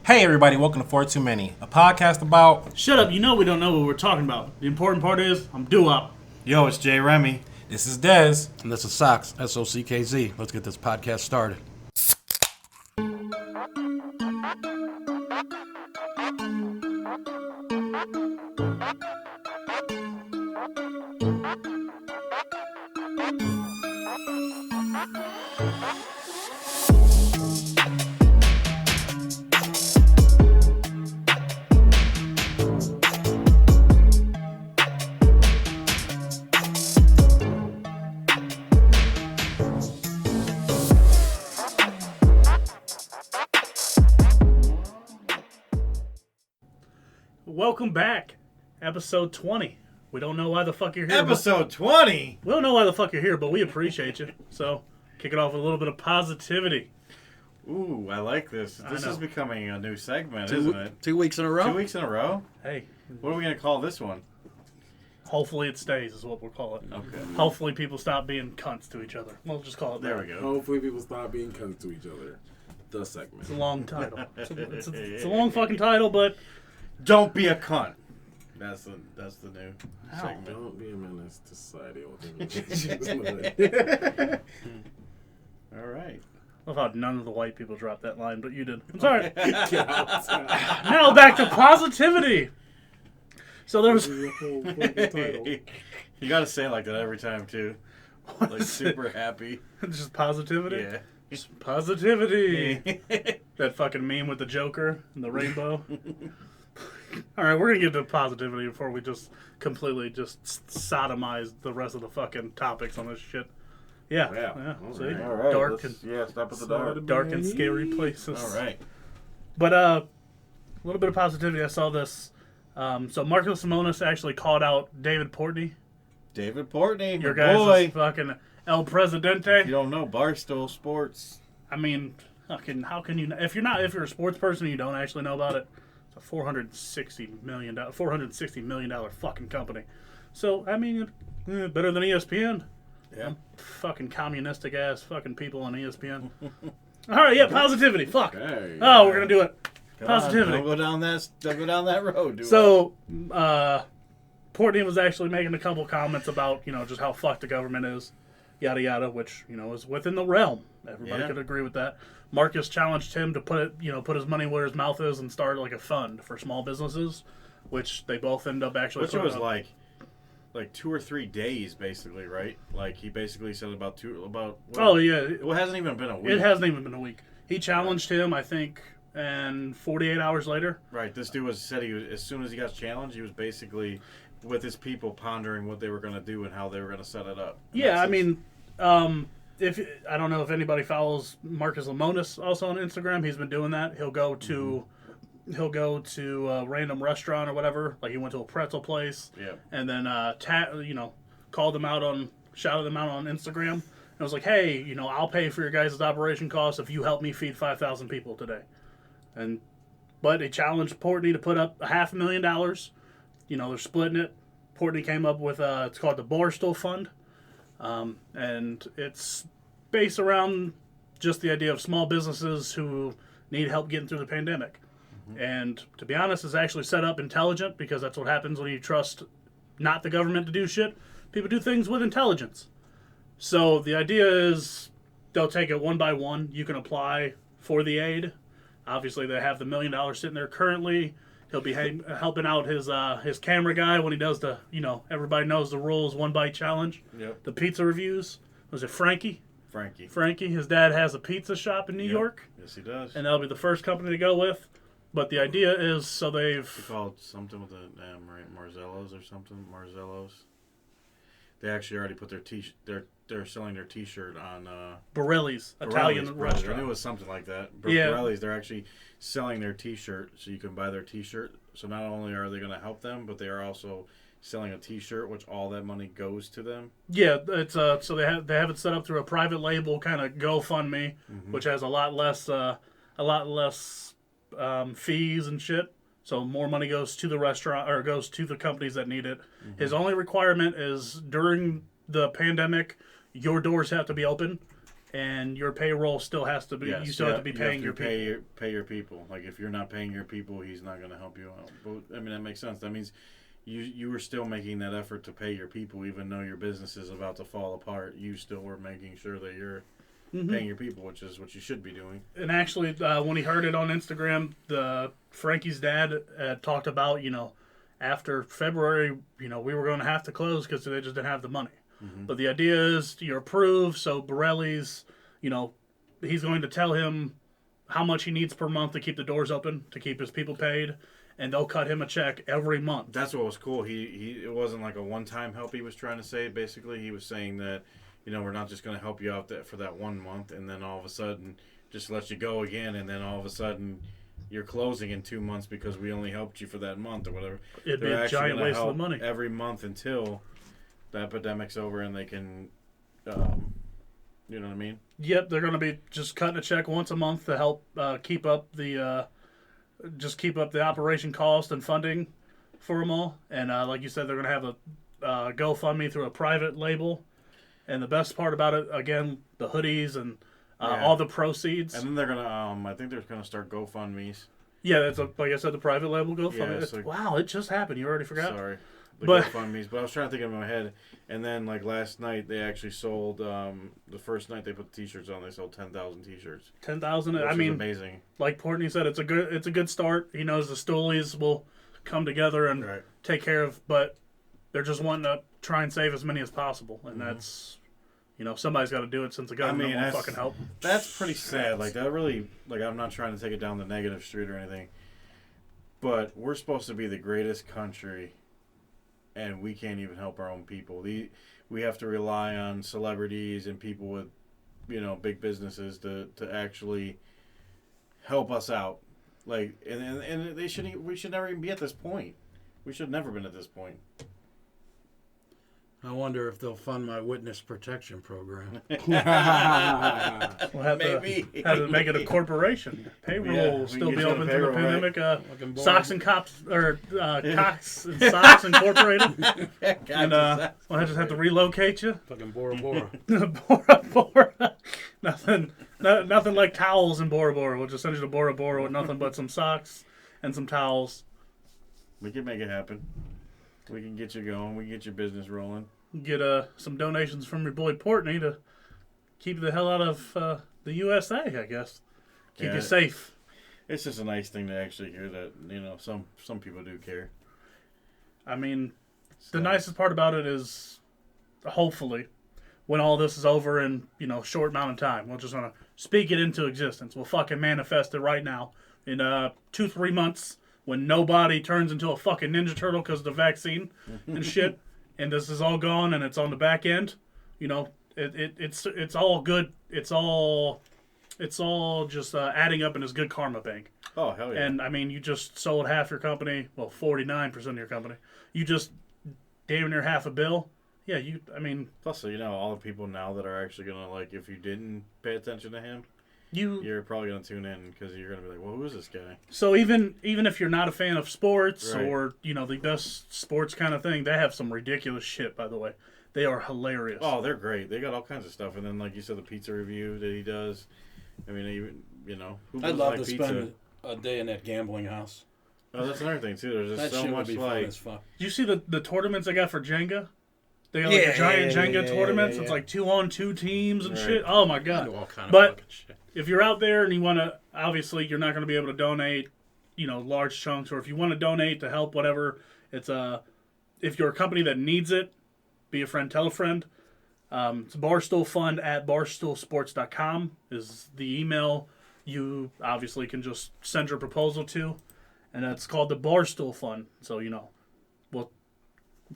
Hey everybody, welcome to 4 Too Many, a podcast about... Shut up, you know we don't know what we're talking about. The important part is, I'm due-up. Yo, it's Jay Remy. This is Dez. And this is Sox, S-O-C-K-Z. Let's get this podcast started. Welcome back. Episode 20. We don't know why the fuck you're here. Episode 20? We don't know why the fuck you're here, but we appreciate you. So, kick it off with a little bit of positivity. Ooh, I like this. This know. is becoming a new segment, isn't it? 2 weeks in a row? 2 weeks in a row? Hey, What are we going to call this one? hopefully it stays is what we'll call it. Okay. Hopefully people stop being cunts to each other. We'll just call it There that. we go. Hopefully people stop being cunts to each other. The segment. It's a long title. It's a long fucking title, but... Don't be a cunt. That's the new Ow. segment. Don't be a menace to society. All right. I love how none of the white people dropped that line, but you did. I'm sorry. Now back to positivity. So there was... You got to say it like that every time, too. Like super happy. Just positivity? Yeah. Just positivity. That fucking meme with the Joker and the rainbow. Alright, we're gonna get to positivity before we just completely just sodomize the rest of the fucking topics on this shit. Yeah. Yeah. See? Alright. All right. Dark and stop at the dark. dark and scary places. All right. But a little bit of positivity. I saw this. So Marcus Lemonis actually called out David Portney. David Portney, Your my guys' boy. fucking El Presidente. If you don't know, Barstool Sports. I mean, how can you? If you're a sports person and you don't actually know about it, it's a $460 million fucking company. So I mean, better than ESPN. Yeah. Fucking communistic ass fucking people on ESPN. All right, yeah, positivity. Fuck. Hey. Oh, we're gonna do it. Come on, Positivity. don't go down that road. So, Portney was actually making a couple comments about, just how fucked the government is, yada yada, which, is within the realm. Everybody Yeah. could agree with that. Marcus challenged him to put his money where his mouth is and start like a fund for small businesses, which they both end up actually. Which putting was up. like 2 or 3 days, basically, right? Like he basically said about. Oh yeah, It hasn't even been a week. it hasn't even been a week. He challenged him, I think, and 48 hours later. Right. This dude said as soon as he got challenged, he was basically with his people pondering what they were going to do and how they were going to set it up. And Yeah, that's I mean, if I don't know if anybody follows Marcus Lemonis also on Instagram, he's been doing that. He'll go to a random restaurant or whatever, like he went to a pretzel place, Yeah. and then shouted them out on Instagram. And I was like, hey, I'll pay for your guys' operation costs if you help me feed 5,000 people today. But he challenged Portney to put up $500,000. They're splitting it. Portney came up with it's called the Barstool Fund. And it's based around just the idea of small businesses who need help getting through the pandemic. Mm-hmm. And to be honest, it's actually set up intelligent because that's what happens when you trust not the government to do shit. People do things with intelligence. So the idea is they'll take it one by one. You can apply for the aid. Obviously, they have the $1 million sitting there currently. He'll be helping out his camera guy when he does the, everybody knows the rules, 1 bite challenge. Yep. The pizza reviews. Was it Frankie? Frankie. Frankie. His dad has a pizza shop in New Yep. York. Yes, he does. And that'll be the first company to go with. But the idea is, so He they've... called something with the Marzellos or something. Marzellos. They actually already put they're selling their T-shirt on Borelli's, Italian Borelli's. I restaurant. knew it was something like that. Yeah. Borelli's, they're actually selling their T-shirt, so you can buy their T-shirt. So not only are they going to help them, but they are also selling a T-shirt, which all that money goes to them. Yeah, it's so they have it set up through a private label kind of GoFundMe, which has a lot less fees and shit. So more money goes to the restaurant or goes to the companies that need it. Mm-hmm. His only requirement is during the pandemic, your doors have to be open. and your payroll still has to be. Yes, you still have to be paying your people. pay your people. Like if you're not paying your people, he's not going to help you out. But I mean that makes sense. That means you were still making that effort to pay your people, even though your business is about to fall apart. You still were making sure that you're paying your people, which is what you should be doing. And actually, when he heard it on Instagram, Frankie's dad talked about, after February, we were going to have to close because they just didn't have the money. But the idea is you're approved, so Borelli's, he's going to tell him how much he needs per month to keep the doors open, to keep his people paid, and they'll cut him a check every month. That's what was cool. It wasn't like a one-time help he was trying to say. Basically, he was saying that, we're not just going to help you out for that 1 month, and then all of a sudden just let you go again, and then all of a sudden you're closing in 2 months because we only helped you for that month or whatever. It'd be a giant waste of money every month until the epidemic's over and they can, you know what I mean? Yep, they're going to be just cutting a check once a month to help keep up the operation cost and funding for them all. And like you said, they're going to have a GoFundMe through a private label. And the best part about it, again, the hoodies and all the proceeds. And then they're going to, I think they're going to start GoFundMes. Yeah, that's like I said, the private label GoFundMe. Yeah, so, wow, it just happened. You already forgot? Sorry. But GoFundMes, but I was trying to think of it in my head, and then like last night they actually sold. The first night they put the T-shirts on, they sold 10,000 T-shirts. 10,000. I Which mean, is amazing. Like Portney said, it's a good start. He knows the Stoolies will come together and take care of, but they're just wanting to try and save as many as possible, and that's, somebody's got to do it since the government won't fucking help. That's pretty sad. Like that really, like I'm not trying to take it down the negative street or anything, but we're supposed to be the greatest country. And we can't even help our own people. We have to rely on celebrities and people with, big businesses to actually help us out. Like, and we should never even be at this point. We should have never been at this point. I wonder if they'll fund my witness protection program. We'll have to make it a corporation. Payroll will still be open through the pandemic. Socks and Cops, or Cox and Socks Incorporated. And we'll just have to relocate you. Fucking Bora Bora. Bora Bora. Nothing like towels in Bora Bora. We'll just send you to Bora Bora with nothing but some socks and some towels. We can make it happen. We can get you going. We can get your business rolling. Get some donations from your boy Portney to keep the hell out of the USA, I guess. Keep you safe. It's just a nice thing to actually hear that, some people do care. I mean, the nicest part about it is, hopefully, when all this is over in, short amount of time, we're just going to speak it into existence. We'll fucking manifest it right now. In 2-3 months, when nobody turns into a fucking Ninja Turtle because of the vaccine and shit, and this is all gone and it's on the back end, it's all good. It's all just adding up in his good karma bank. Oh, hell yeah. And, I mean, you just sold half your company, 49% of your company. You just damn near half a bill. Yeah, Plus, all the people now that are actually going to, like, if you didn't pay attention to him, you're probably going to tune in because you're going to be like, well, who is this guy? So even if you're not a fan of sports or, the best sports kind of thing, they have some ridiculous shit, by the way. They are hilarious. Oh, they're great. They got all kinds of stuff. And then, like you said, the pizza review that he does. I mean, even, who I'd love to pizza? spend a day in that gambling house. Oh, that's another thing, too. There's just that so shit much would be fun as fuck. Did you see the tournaments they got for Jenga? They got like a giant Jenga tournaments. It's like 2-on-2 teams and shit. Oh, my God. All kind of but fucking shit. If you're out there and you want to, obviously, you're not going to be able to donate, large chunks. Or if you want to donate to help, whatever, it's if you're a company that needs it, be a friend, tell a friend. It's barstoolfund at barstoolsports.com is the email you obviously can just send your proposal to. And it's called the Barstool Fund. So, we'll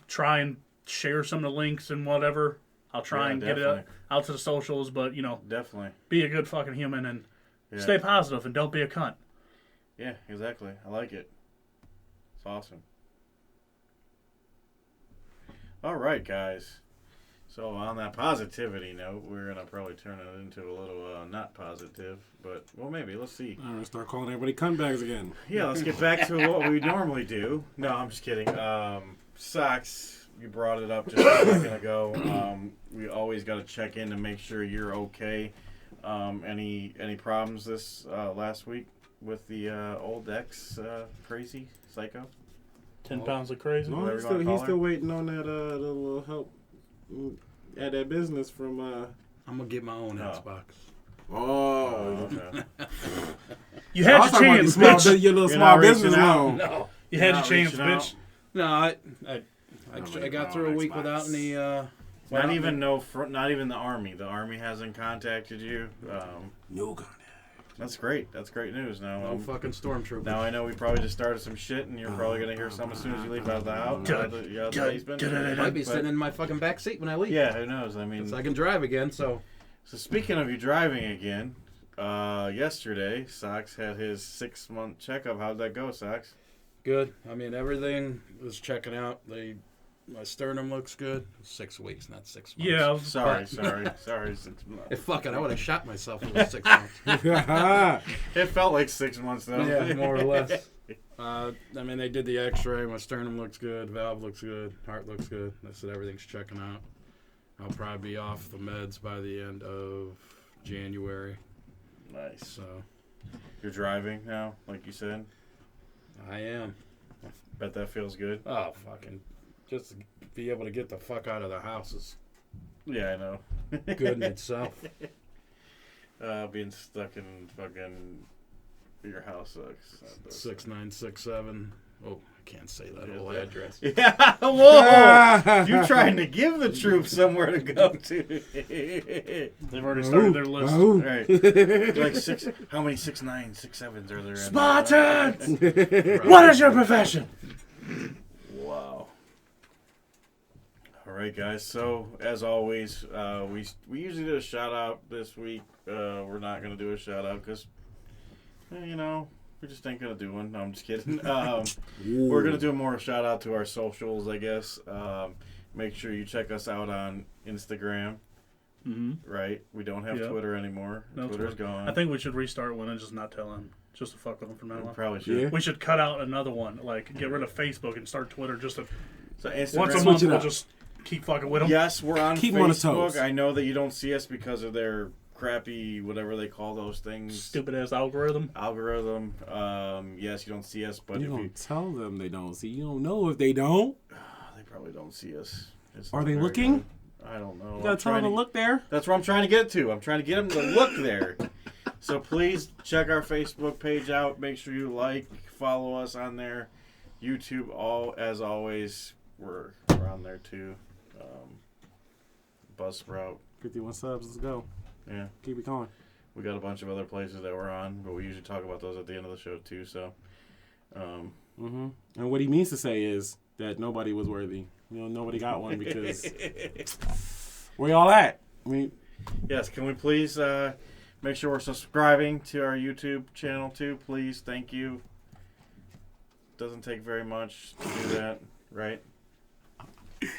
try and share some of the links and whatever. I'll try and definitely. get it out to the socials, but, Definitely. be a good fucking human and stay positive and don't be a cunt. Yeah, exactly. I like it. It's awesome. All right, guys. So on that positivity note, we're going to probably turn it into a little not positive, but, well, maybe. Let's see. I'm going to start calling everybody cutbags again. Yeah, let's get back to what we normally do. No, I'm just kidding. Socks. You brought it up just a second ago. We always got to check in to make sure you're okay. Any problems this last week with the old ex crazy psycho? 10 pounds of crazy. No, Whatever he's you wanna still, call he's her. still waiting on that the little help at that business from. I'm gonna get my own Xbox. Oh, Okay. You had your chance, bitch. Your little You're small not reaching business out. loan. No, You had your not chance, reaching bitch. out. no, I really got know through a week Xbox. without any. Not even not even the army. The army hasn't contacted you. No contact. That's great. That's great news. Now, no fucking stormtrooper. now I know we probably just started some shit, and you're probably gonna hear some as soon as you leave out of the house. out of the basement. I might be But- sitting in my fucking back seat when I leave. Yeah, who knows? I mean, So I can drive again. So so speaking of you driving again, yesterday Sox had his 6-month checkup. How'd that go, Sox? good. I mean, everything was checking out. My sternum looks good. 6 weeks, not 6 months. Yeah. Sorry. 6 months. Hey, fuck it. I would have shot myself if it was 6 months. It felt like 6 months though. Yeah, more or less. I mean, they did the X-ray. My sternum looks good. Valve looks good. Heart looks good. They said everything's checking out. I'll probably be off the meds by the end of January. Nice. So You're driving now, like you said. I am. Bet that feels good. Oh, fucking. Just to be able to get the fuck out of the house is Yeah, I know. good in itself. Being stuck in fucking your house sucks. That does 6967. Oh, I can't say that whole address. Yeah, whoa! You're trying to give the troops somewhere to go to. They've already started their list. All right. Like six. How many 6'9", 6'7" are there? Spartans! Right. What is your profession? Wow. All right, guys. So as always, we usually do a shout out this week. We're not gonna do a shout out because, you know, we just ain't gonna do one. No, I'm just kidding. We're gonna do more shout out to our socials, I guess. Make sure you check us out on Instagram. Mm-hmm. Right? We don't have Yeah. Twitter anymore. No, Twitter's gone. I think we should restart one and just not tell him. Just to fuck with him from now we on. probably should. Yeah. We should cut out another one. Like, get rid of Facebook and start Twitter just to, So Instagram. once a Switch month. it We'll up. just keep fucking with them. Yes, we're on Keep 'em on his Facebook. toes. I know that you don't see us because of their crappy, whatever they call those things. Stupid ass algorithm. Algorithm. Yes, you don't see us, but You if don't tell them they don't see. You don't know if they don't. they probably don't see us. It's Are not they very looking? good. I don't know. You gotta tell them to look there. That's where I'm trying to get to. I'm trying to get them to look there. So please check our Facebook page out. Make sure you follow us on there. YouTube, as always, we're on there too. Buzzsprout. 51 subs. Let's go. Yeah. Keep it going. We got a bunch of other places that we're on, but we usually talk about those at the end of the show too. So, Mm-hmm. And what he means to say is that nobody was worthy. You know, nobody got one because where y'all at? I mean, yes, can we please make sure we're subscribing to our YouTube channel too, please? Thank you. Doesn't take very much to do that, right?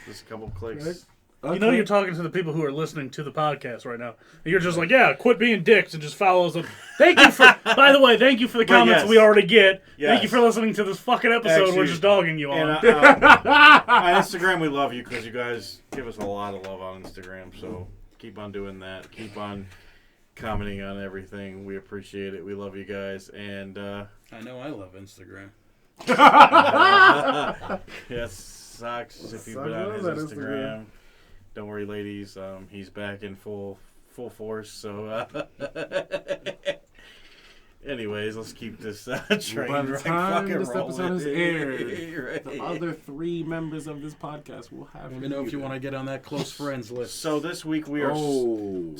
Just a couple clicks. You know you're talking to the people who are listening to the podcast right now. And you're just like, yeah, quit being dicks and just follow us. Thank you for, by the way, thank you for the But comments yes. we already get. Yes. Thank you for listening to this fucking episode Actually, we're just dogging you And on. on Instagram, we love you because you guys give us a lot of love on Instagram. So keep on doing that. Keep on commenting on everything. We appreciate it. We love you guys. And I know I love Instagram. yes, Socks, if you've Sox been on his loves that Instagram. Don't worry, ladies. He's back in full force. So, anyways, let's keep this train by the wreck time fucking this episode is rolling. aired, Right. the other 3 members of this podcast will have. Let me know if you want to get on that close friends list. So this week we are Oh,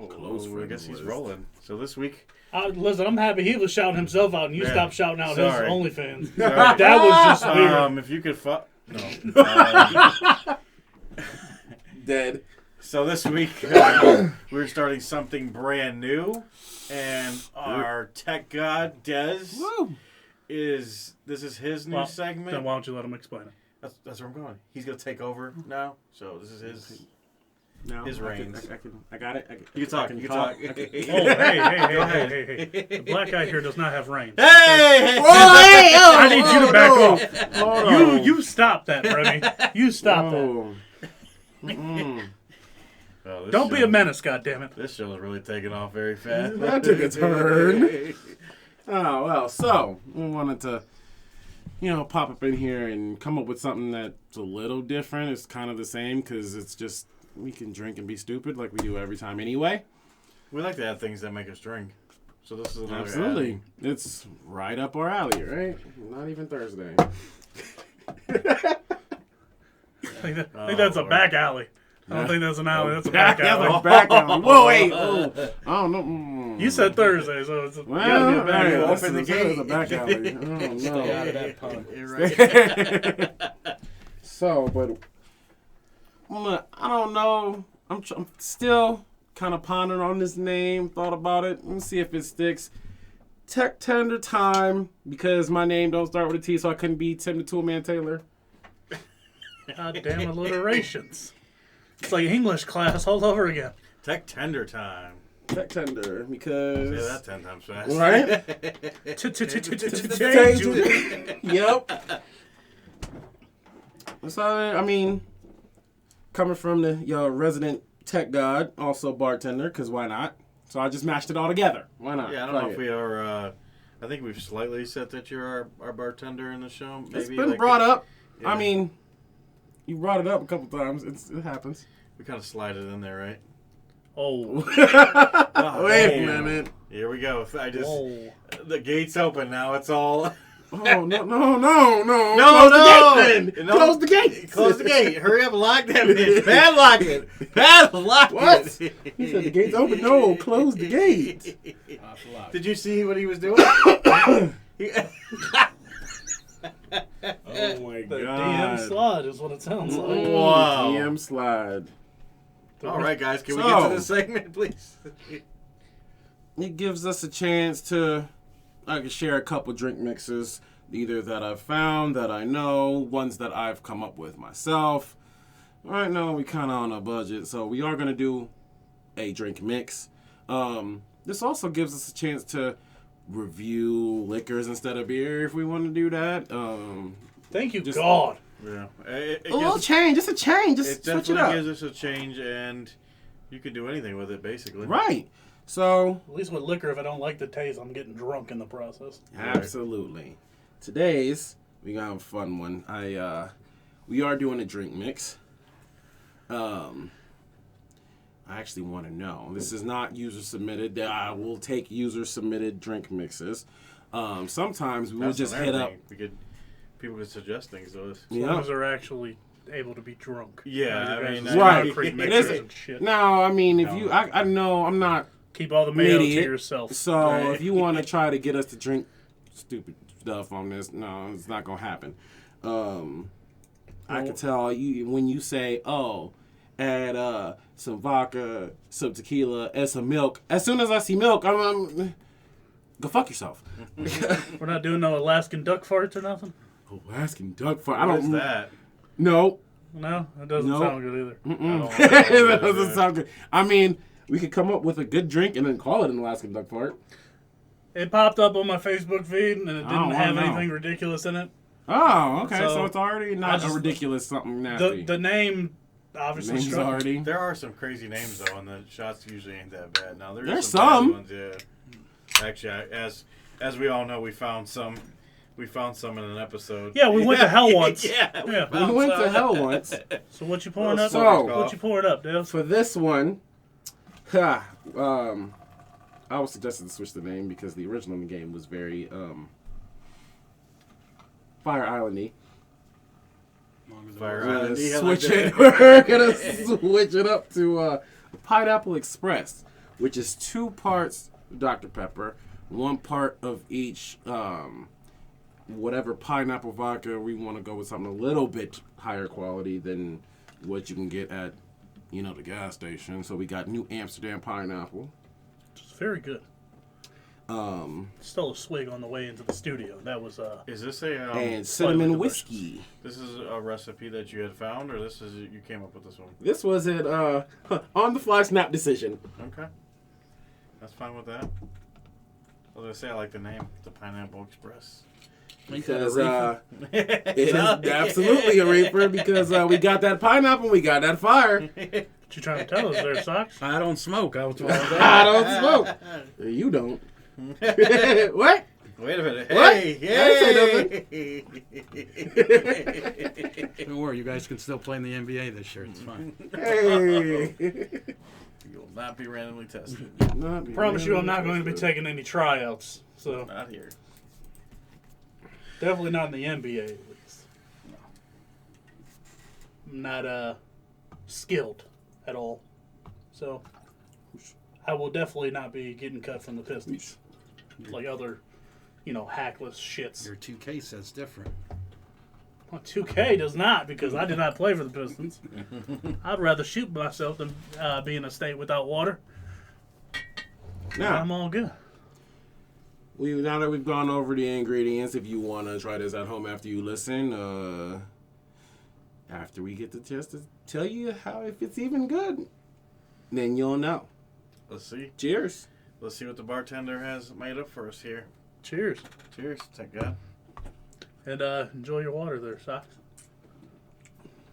close. I guess he's list. rolling. So this week, Listen, I'm happy he was shouting himself out and you Yeah. stopped shouting out Sorry. his OnlyFans. Sorry. That was just weird. if you could no. dead. So this week we're starting something brand new, and our tech god Dez Woo! this is his new Well, segment. Then why don't you let him explain it? That's where I'm going. He's gonna take over now. So this is his. No, His reigns. I got it. You can talk. You can talk. Oh, hey. The black guy here does not have reins. Hey! I need you to back off. Hold on. You stop that, Remy. You stop that. Oh. Mm-mm. Oh, this Don't be a show- menace, goddammit. This show is really taking off very fast. That took a turn. Oh, well, so we wanted to, pop up in here and come up with something that's a little different. It's kind of the same because it's just, we can drink and be stupid like we do every time anyway. We like to have things that make us drink. So this is another Absolutely. ad. It's right up our alley, right? Not even Thursday. I think that's a back alley. I don't think that's an alley. That's a back Yeah, alley. like back alley. Whoa, wait. Oh, I don't know. You said Thursday, so it's Well, gotta be a back hey, alley. Open the this is gate. a back alley. Oh, no. Stay out of that pond. So, but I don't know. I'm still kind of pondering on this name. Thought about it. Let me see if it sticks. Tech Tender Time, because my name don't start with a T, so I couldn't be Tim the Toolman Taylor. Goddamn alliterations. It's like English class all over again. Tech Tender Time. Tech Tender, because Say that 10 times fast. right? Yep. So I mean, coming from your resident tech god, also bartender, because why not? So I just mashed it all together. Why not? Yeah, I don't Fuck know if it. we are. I think we've slightly said that you're our bartender in the show. Maybe It's been like brought up. Yeah. I mean, you brought it up a couple times. It happens. We kind of slide it in there, right? Oh. Oh, Wait a damn. minute. Here we go. I just Whoa. the gate's open now. It's all. Oh no! No, Close the no. gate, then. No. Close the gate. Close the gate. Hurry up, lock that bitch. Padlock it. Padlock What? it. He said the gate's open. No, close the gate. Did you see what he was doing? He- Oh my The DM slide is what it sounds like. Wow. DM slide. all right, guys. Can we So- get to this segment, please? It gives us a chance to, I can share a couple drink mixes, either that I've found, that I know, ones that I've come up with myself. Right now, we kind of on a budget, so we are going to do a drink mix. This also gives us a chance to review liquors instead of beer if we want to do that. Thank you, Just- God. Yeah. A little change, just a change, just It switch it definitely up. gives us a change, and you can do anything with it, basically. Right. So, At least with liquor, if I don't like the taste, I'm getting drunk in the process. absolutely. Today's we got a fun one. We are doing a drink mix. I actually want to know. This is not user submitted. I will take user submitted drink mixes. Sometimes we will That's just another hit up. thing. People could suggest things to us. As long as they're actually able to be drunk. Yeah, Not your I mean, guys' Right. concrete It mixers is- and shit. Now, I mean, if No. you, I know I'm not Keep all the mayo to idiot. yourself. So Right. if you want to try to get us to drink stupid stuff on this, no, it's not gonna happen. I can tell you when you say, "Oh, add some vodka, some tequila, and some milk." As soon as I see milk, I'm go fuck yourself. We're not doing no Alaskan duck farts or nothing? Alaskan duck fart. I What don't is that? No, No, that doesn't Nope. sound good either. I don't know what that that is. doesn't sound good. I mean, we could come up with a good drink and then call it an Alaskan duck fart. It popped up on my Facebook feed, and it I didn't don't have know. anything ridiculous in it. Oh, okay. So, So, it's already not I a just- ridiculous something nasty. The name obviously Name's struck. already. There are some crazy names though, and the shots usually ain't that bad. Now There's some bad some. ones, yeah. Actually, as we all know, we found some. We found some in an episode. Yeah, we went to hell once. Yeah, Yeah. We found went some. to hell once. So what you pouring up? So- What you pouring up, Dale? For this one, I was suggested to switch the name because the original game was very Fire Islandy. Fire We're gonna Island. Yeah, like switch that. it. We're gonna switch it up to Pineapple Express, which is 2 parts Dr. Pepper, 1 part of each whatever pineapple vodka. We want to go with something a little bit higher quality than what you can get at, the gas station. So we got New Amsterdam pineapple. It's very good. Stole a swig on the way into the studio. That was Is this a And slightly cinnamon delicious. whiskey. this is a recipe that you had found, or this is you came up with this one? This was an on the fly snap decision. Okay, that's fine with that. I was gonna say I like the name, the Pineapple Express. Because reefer? it is absolutely a reefer because we got that pineapple, we got that fire. What you trying to tell us there, Socks? I don't smoke. I was I don't smoke. You don't. What? Wait a minute. What? Hey, hey. Don't worry, you guys can still play in the NBA this year. It's fine. Hey. You will not be randomly tested. Promise you I'm not going to be taking any tryouts. So Not here. definitely not in the NBA at least. I'm not skilled at all. So I will definitely not be getting cut from the Pistons. Like other, hackless shits. Your 2K says different. Well, 2K does not, because I did not play for the Pistons. I'd rather shoot myself than be in a state without water. Now, I'm all good. now that we've gone over the ingredients, if you want to try this at home after you listen, after we get the chance to tell you if it's even good, then you'll know. Let's see. Cheers. Let's see what the bartender has made up for us here. Cheers. Cheers. Thank God. And enjoy your water there, Socks.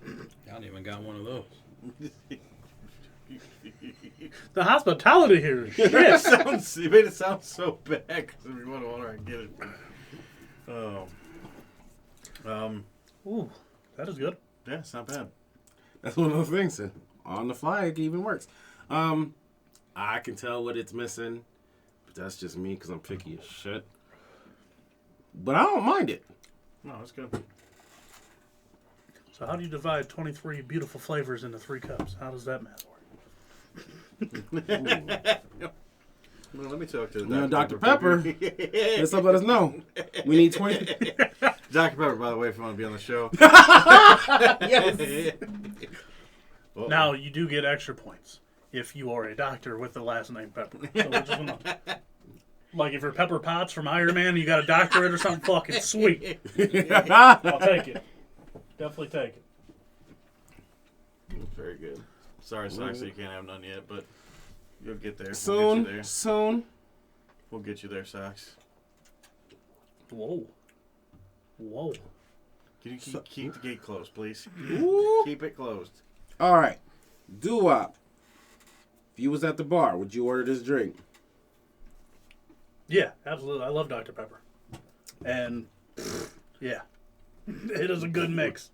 I don't even got one of those. The hospitality here is shit. You made it sound so bad because if you want to order, I get it. Oh. Ooh, that is good. Yeah, it's not bad. That's one of those things. On the fly, it even works. I can tell what it's missing, but that's just me because I'm picky as shit. But I don't mind it. No, it's good. So how do you divide 23 beautiful flavors into 3 cups? How does that math work? Well, let me talk to Dr. Pepper. Let's let us know. We need 20. Dr. Pepper, by the way, if you want to be on the show. Yes. Uh-oh. Now, you do get extra points if you are a doctor with the last name Pepper. So we're just gonna, like if you're Pepper Potts from Iron Man, you got a doctorate or something, fucking sweet. I'll take it. Definitely take it. Very good. Sorry, Socks, you can't have none yet, but you'll get there. We'll get you Soon. there. Soon. We'll get you there, Socks. Whoa. Whoa. Can you keep the gate closed, please? Ooh. Keep it closed. All right. Doo-wop. If you was at the bar, would you order this drink? Yeah, absolutely. I love Dr. Pepper. And, yeah. It is a good mix.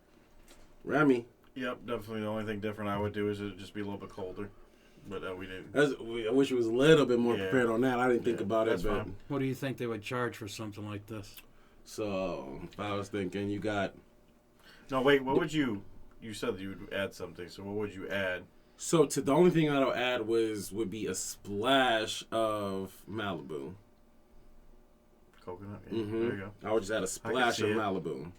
Remy. Yep, definitely. The only thing different I would do is it just be a little bit colder. But we didn't. I wish it was a little bit more Yeah. prepared on that. I didn't think about it, that's but fine. What do you think they would charge for something like this? so if I was thinking you got. No, wait. What would you? You said that you would add something. So what would you add? So to the only thing I'll add would be a splash of Malibu. Coconut. Yeah, Mm-hmm. There you go. I would just add a splash see of it. Malibu.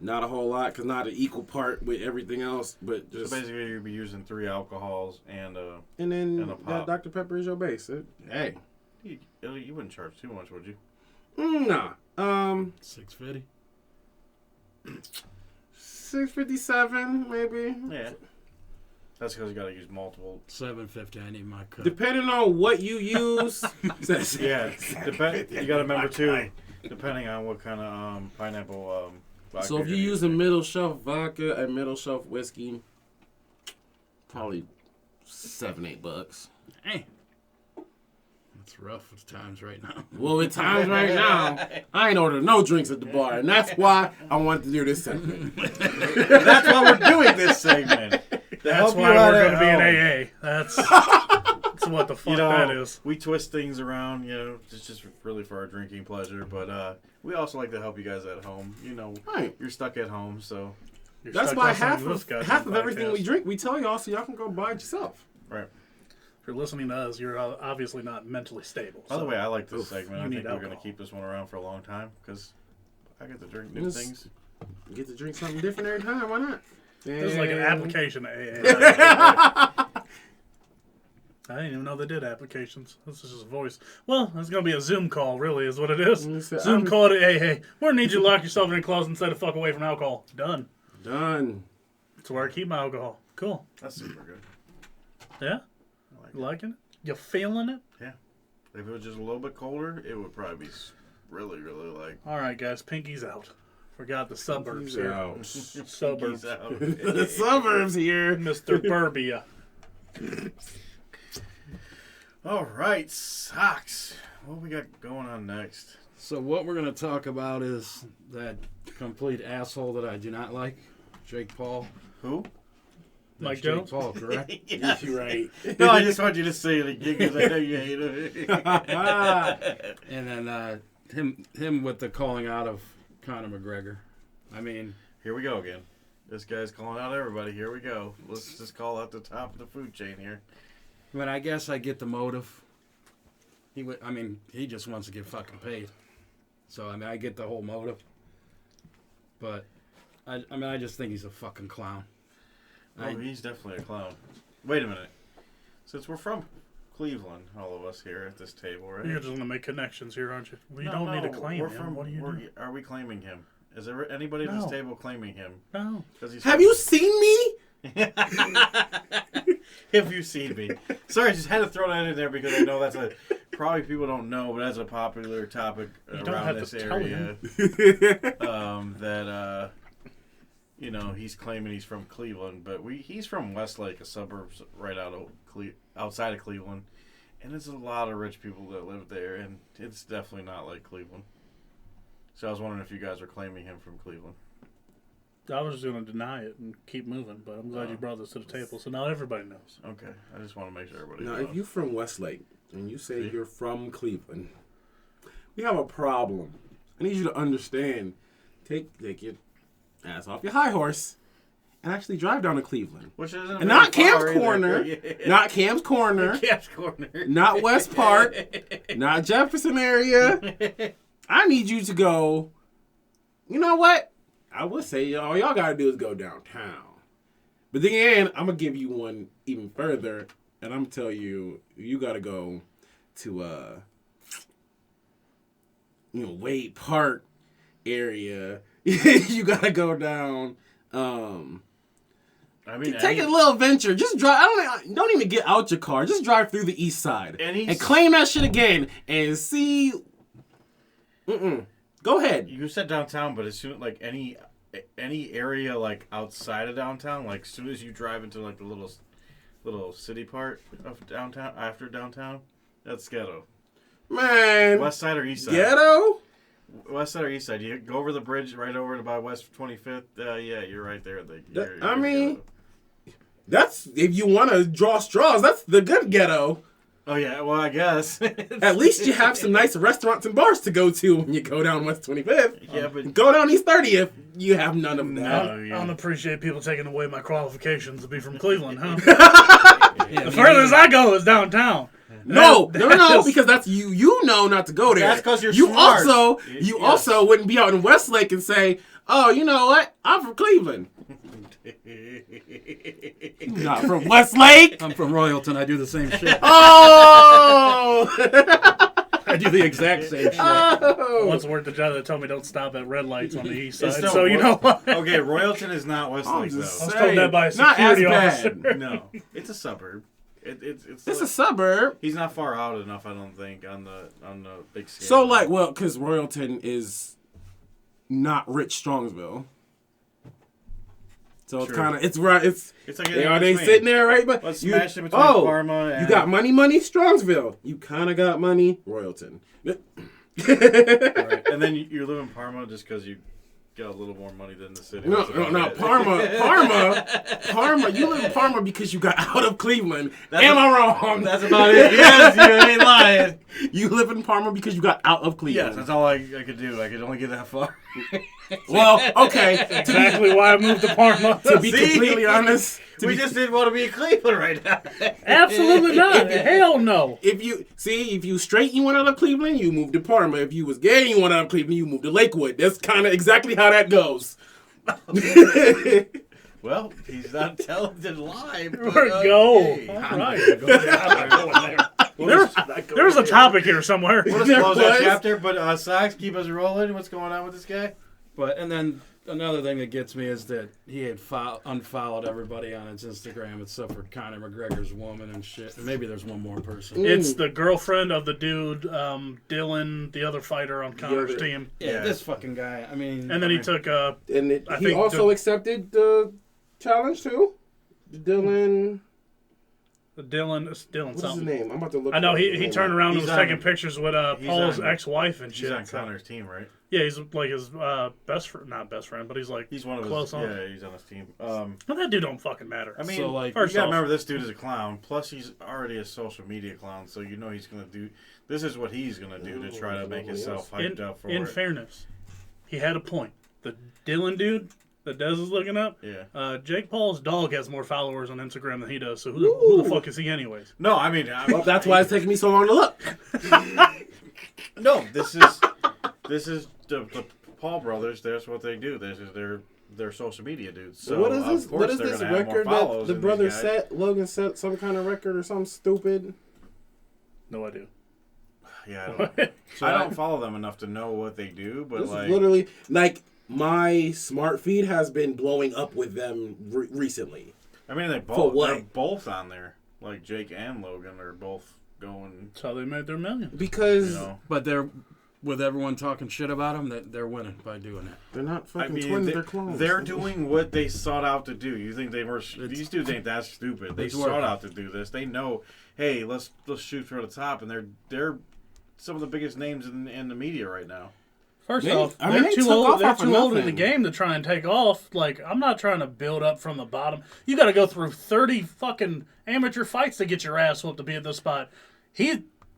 Not a whole lot, cause not an equal part with everything else, but just So basically, you'd be using 3 alcohols and and then and a pop. Dr. Pepper is your base. Hey, you wouldn't charge too much, would you? nah. $6.50. $6.57 maybe. Yeah. That's because you got to use multiple. $7.50. I need my cup. Depending on what you use. Yeah. You got to remember too, depending on what kind of pineapple. Vodka So if you you're use a using. middle shelf vodka and middle shelf whiskey, probably $7-8. Hey. That's rough with times right now. Well, at times right now, I ain't ordered no drinks at the bar, and that's why I wanted to do this segment. That's why we're doing this segment. That's why we're going to be in AA. That's what the fuck that is. We twist things around, it's just really for our drinking pleasure. But we also like to help you guys at home. Right. You're stuck at home, so You're That's stuck why listening half to this of goddamn everything podcast. we drink, we tell y'all so y'all can go buy it yourself. right. If you're listening to us, you're obviously not mentally stable. By the so- way, I like this Oof, segment. you I need think we're going to alcohol. keep this one around for a long time because I get to drink new Yes. things. You get to drink something different every time. Why not? This is like an And- application to AA. I didn't even know they did applications. This is just voice. Well, it's going to be a Zoom call, really, is what it is. Zoom call to AA. We're going to need you to lock yourself in a closet instead of fuck away from alcohol. Done. Done. That's where I keep my alcohol. Cool. That's super good. Yeah? I like You liking it? You feeling it? it. If it was just a little bit colder, it would probably be really, really like. All right, guys. Pinky's out. Forgot the suburbs here. Out. Suburbs. Out. The suburbs here. Mr. Burbia. All right, socks. What we got going on next? So what we're going to talk about is that complete asshole that I do not like, Jake Paul. Who? Mike That's Jones? Jake Paul, correct? Yes. You're right. No, I just want you to say it again because I know you hate him. And then him with the calling out of Conor McGregor. I mean, Here we go again. This guy's calling out everybody. Here we go. Let's just call out the top of the food chain here. I guess I get the motive. He just wants to get fucking paid. So, I get the whole motive. But, I just think he's a fucking clown. Oh, he's definitely a clown. Wait a minute. Since we're from Cleveland, all of us here at this table, right? You're just going to make connections here, aren't you? We No, don't need to no, claim we're him. from- What are you we're- doing? Are we claiming him? Is there anybody at this No. table claiming him? No. 'Cause he's Have from- you seen me? Have you seen me? Sorry, I just had to throw that in there because I know that's probably people don't know, but that's a popular topic You don't around have this to tell area. him. That he's claiming he's from Cleveland, but he's from Westlake, a suburb right outside of Cleveland, and there's a lot of rich people that live there, and it's definitely not like Cleveland. So I was wondering if you guys were claiming him from Cleveland. I was just going to deny it and keep moving, but I'm glad you brought this to the table, so now everybody knows. Okay, I just want to make sure everybody Now, knows. if you're from Westlake and you say See? you're from Cleveland, we have a problem. I need you to understand. Take your ass off your high horse and actually drive down to Cleveland. Which isn't And not very far Cam's either. Corner, Yeah. not Cam's Corner, Cam's Corner. not West Park, not Jefferson area. I need you to go, you know what? I would say all y'all got to do is go downtown. But then again, I'm going to give you one even further, and I'm going to tell you, you got to go to, Wade Park area. You got to go down, take a little venture. Just drive. Don't even get out your car. Just drive through the east side and claim that shit again and see. Go ahead. You said downtown, but as soon like any area like outside of downtown, like as soon as you drive into like the little city part of downtown after downtown, that's ghetto. Man. West side or east side? Ghetto? West side or east side? You go over the bridge right over to by West 25th. Yeah, you're right there. You're ghetto. That's if you want to draw straws. That's the good ghetto. Oh yeah, well I guess. At least you have some nice restaurants and bars to go to when you go down West 25th. Yeah, but Go down East 30th. You have none of that. No. I don't appreciate people taking away my qualifications to be from Cleveland, huh? Yeah, The furthest I go is downtown. No, That's- because that's you. You know not to go there. That's 'cause you're you smart. You Yes. also wouldn't be out in Westlake and say, "Oh, you know what? I'm from Cleveland." Not from Westlake. I'm from Royalton. I do the same shit. Oh. I do the exact same shit. I Oh. once worked a job that told me don't stop at red lights on the east It's side, still so you know what? Okay, Royalton is not I'm Westlake just though. was told that by a not as security bad. officer. No, it's a suburb. It's It's like- a suburb. He's not far out enough, I don't think, on the big scale. So, because Royalton is not rich Strongsville. So it's True. kind of, it's right, it's it's like are they sitting there, right? But Let's smash it between Parma and you got money, Strongsville. You kind of got money, Royalton. right. And then you live in Parma just because you got a little more money than the city. No, That's about it. Parma. You live in Parma because you got out of Cleveland. Am I wrong? That's about it. Yes, you ain't lying. You live in Parma because you got out of Yes, Cleveland. that's all I could do. I could only get that far. Well, okay. Exactly why I moved to Parma. To be See? completely honest, We just didn't want to be in Cleveland right now. Absolutely not. Hell no. if you straight, you went out of Cleveland, you moved to Parma. If you was gay, you went out of Cleveland, you moved to Lakewood. That's kind of exactly how that goes. Well, he's not telling the lie. But, Go. okay. All right. I'm not going there. There's a topic here somewhere. We'll just There close that was. chapter, but Sox, keep us rolling. What's going on with this guy? And then another thing that gets me is that he had unfollowed everybody on his Instagram except for Conor McGregor's woman and shit. And maybe there's one more person. It's the girlfriend of the dude, Dylan, the other fighter on Connor's other- team. Yeah, this fucking guy. I mean, And then he took And I he think also accepted the challenge too. Dylan. Dylan What's his something. name? I'm about to look. I know his he name turned up. around and He's was taking on- pictures with he's Paul's on- ex-wife and He's shit. on So- Connor's team, right? Yeah, he's like his not best friend, but he's like He's one of close his. on. Yeah, he's on his team. But that dude don't fucking matter. I mean, So, like, you first gotta off- remember this dude is a clown. Plus, he's already a social media clown, so you know he's gonna do. This is what he's gonna do to try to make himself hyped up for in it. fairness, he had a point. The Dylan dude that Dez is looking up, Yeah. Jake Paul's dog has more followers on Instagram than he does. So who the fuck is he anyways? No, I mean, Well, that's why it's taking me so long to look. no. This is the Paul brothers. That's what they do. This is their social media dudes. So what is this? Of course What is they're this gonna have more record that follows the than brother these guys. set? Logan set some kind of record or something stupid. No idea. Yeah, I don't follow them enough to know what they do, but This like, is literally like my smart feed has been blowing up with them recently. I mean, they're what? both on there. Like Jake and Logan are both going. That's how they made their millions. Because You know, But they're with everyone talking shit about them. That they're winning by doing it. they're not I fucking mean, twins, they're clones. they're doing what they sought out to do. You think they were? These dudes ain't that stupid. They It's sought working. out to do this. They know, hey, let's shoot for the top, and they're some of the biggest names in the media right now. First They- off, I mean, they're they too took old. off They're off of too old in the nothing. game to try and take off. Like, I'm not trying to build up from the bottom. You got to go through 30 fucking amateur fights to get your ass whooped to be at this spot.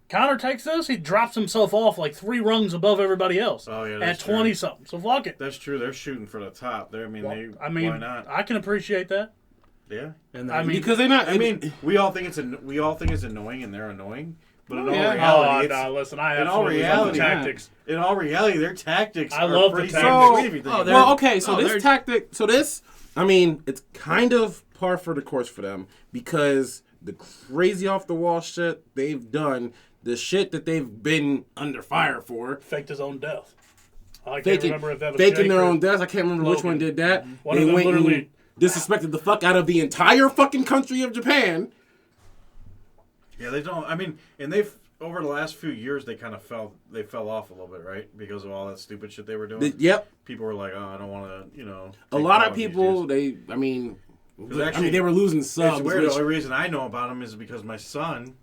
Connor takes this. He drops himself off like 3 rungs above everybody else. Oh, yeah, at that's 20 true. something. So fuck it. That's true. They're shooting for the top. They're, why not? I can appreciate that. Yeah. And I mean, because they're not. I mean, we all think it's annoying, and they're annoying. But in all yeah. reality, it's, Listen, I in all absolutely love the reality, tactics. in all reality, their tactics I are love the pretty tactics. damn sweet if you think Oh, about they're- it. Well, okay, so they're- this tactic, I mean, it's kind of par for the course for them because the crazy off the wall shit they've done, the shit that they've been under fire for, Faked his own death. I can't faking, remember if that was faking Jake their or own deaths. I can't remember which Logan. one did that. One They of them went literally- and disrespected the fuck out of the entire fucking country of Japan. Yeah, they don't. I mean, and they've over the last few years they kind of fell off a little bit, right? Because of all that stupid shit they were doing. Yep. People were like, "Oh, I don't want to," A take lot part of in these people, dudes. Actually, they were losing subs. It's weird. which- The only reason I know about them is because my son,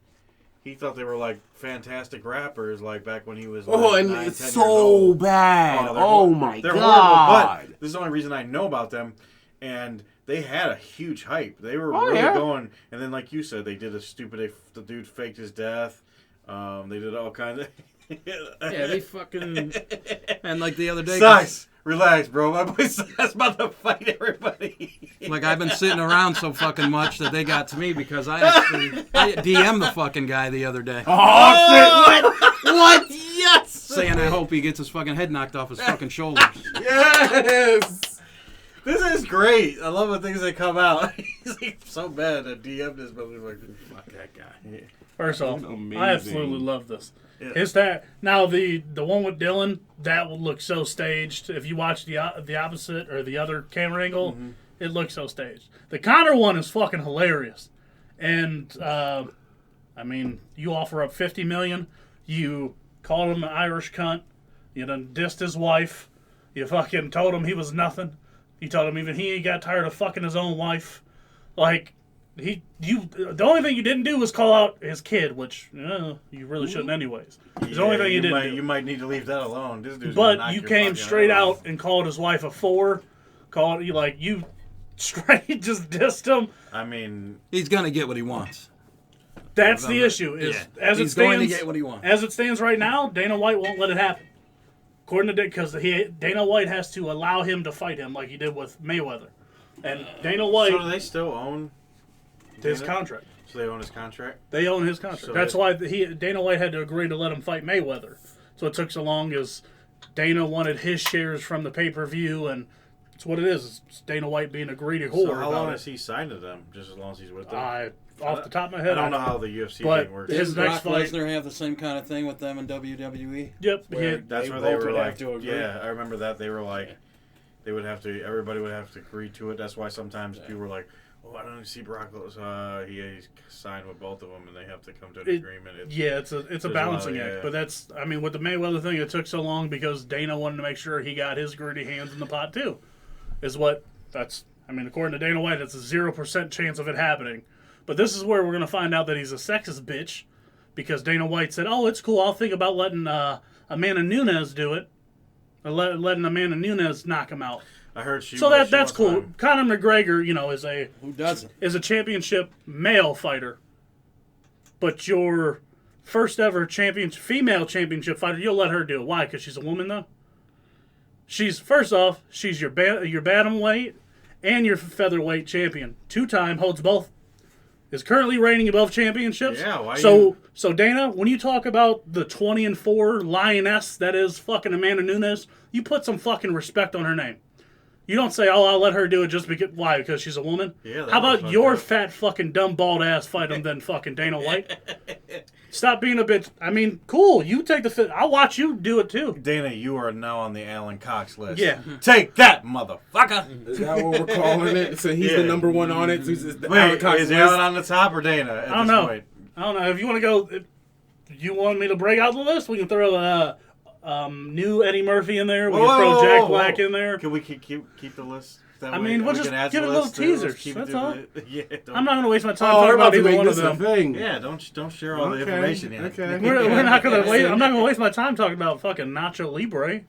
he thought they were like fantastic rappers, like back when he was. Like, oh, and 9, it's 10 years so old. bad. they're Oh, hor- my they're god. horrible. But this is the only reason I know about them, and they had a huge hype. They were Oh, really yeah. going, and then like you said, they did a stupid. The dude faked his death. They did all kinds of. Yeah, they fucking and like the other day. Sucks. Relax, bro. My boy Sus about to fight everybody. Like I've been sitting around so fucking much that they got to me because I DM'd the fucking guy the other day Oh, shit. What? Yes. saying I hope he gets his fucking head knocked off his fucking shoulders. Yes. This is great. I love the things that come out. He's like so bad at DM this motherfucker. Fuck that guy. First off, Amazing. I absolutely love this. Yeah. Is that now the one with Dylan? That would look so staged. If you watch the opposite or the other camera angle, it looks so staged. The Connor one is fucking hilarious, and I mean, you offer up $50 million, you called him an Irish cunt, you done dissed his wife, you fucking told him he was nothing, you told him even he got tired of fucking his own wife, like. The only thing you didn't do was call out his kid, which you really shouldn't anyways. It's the only thing you didn't do. You might need to leave that alone. This dude's gonna But knock you your came fucking straight head out off. and called his wife a 4. Called you straight just dissed him. I mean, He's gonna get what he wants. That's the issue. Is Yeah. as He's it stands, going to get what he wants. As it stands right now, Dana White won't let it happen. According to because Dana White has to allow him to fight him like he did with Mayweather, and Dana White so do they still own his Dana? contract. So they own his contract? They own his contract. So That's why Dana White had to agree to let him fight Mayweather. So it took so long as Dana wanted his shares from the pay-per-view, and it's what it is. It's Dana White being a greedy whore. So how about long it. has he signed to them? Just as long as he's with them? Off the top of my I head, don't know how the UFC but thing works. his Does next Brock fight. Lesnar have the same kind of thing with them in WWE? Yep. Where That's where both they were would like, have to agree? yeah, I remember that. They were like, everybody would have to agree to it. That's why sometimes people were like, oh, I don't see Brock Lesnar. He's signed with both of them, and they have to come to an agreement. It's a there's a balancing lot of- act. yeah. But that's, I mean, with the Mayweather thing, it took so long because Dana wanted to make sure he got his greedy hands in the pot too. According to Dana White, it's a 0% chance of it happening. But this is where we're going to find out that he's a sexist bitch because Dana White said, oh, it's cool. I'll think about letting Amanda Nunes do it. Or letting Amanda Nunes knock him out. I heard she. So was- she that's was cool. fine. Conor McGregor, is Who doesn't? a championship male fighter. But your first ever female championship fighter, you'll let her do it. Why? Because she's a woman, though? First off, she's your bantamweight and your featherweight champion. 2-time, holds both. Is currently reigning above championships. Yeah, why So Dana, when you talk about the 20-4 lioness that is fucking Amanda Nunes, you put some fucking respect on her name. You don't say, "Oh, I'll let her do it just because." Why? Because she's a woman. Yeah, that How was about fucked your up. fat fucking dumb bald ass fight him than fucking Dana White? Stop being a bitch. I mean, cool. You take the fit. I'll watch you do it too. Dana, you are now on the Alan Cox list. Yeah. Take that, motherfucker. Is that what we're calling it? So he's Yeah. the number one on it. So he's just the Wait, Alan Cox is list. Alan on the top or Dana at I don't this know. point? I don't know. If you want to go, if you want me to break out the list, we can throw new Eddie Murphy in there. We can throw Jack Black in there. Can we keep the list? That I way mean, we'll we just can add give to it the little list too. Let's teasers. keep it That's to all. the- Yeah, don't, I'm not going to waste my time Oh, talking we're about about to either make one of this a them. thing. yeah, don't share all the Okay, information yet. okay. We're not going to waste. I'm not going to waste my time talking about fucking Nacho Libre.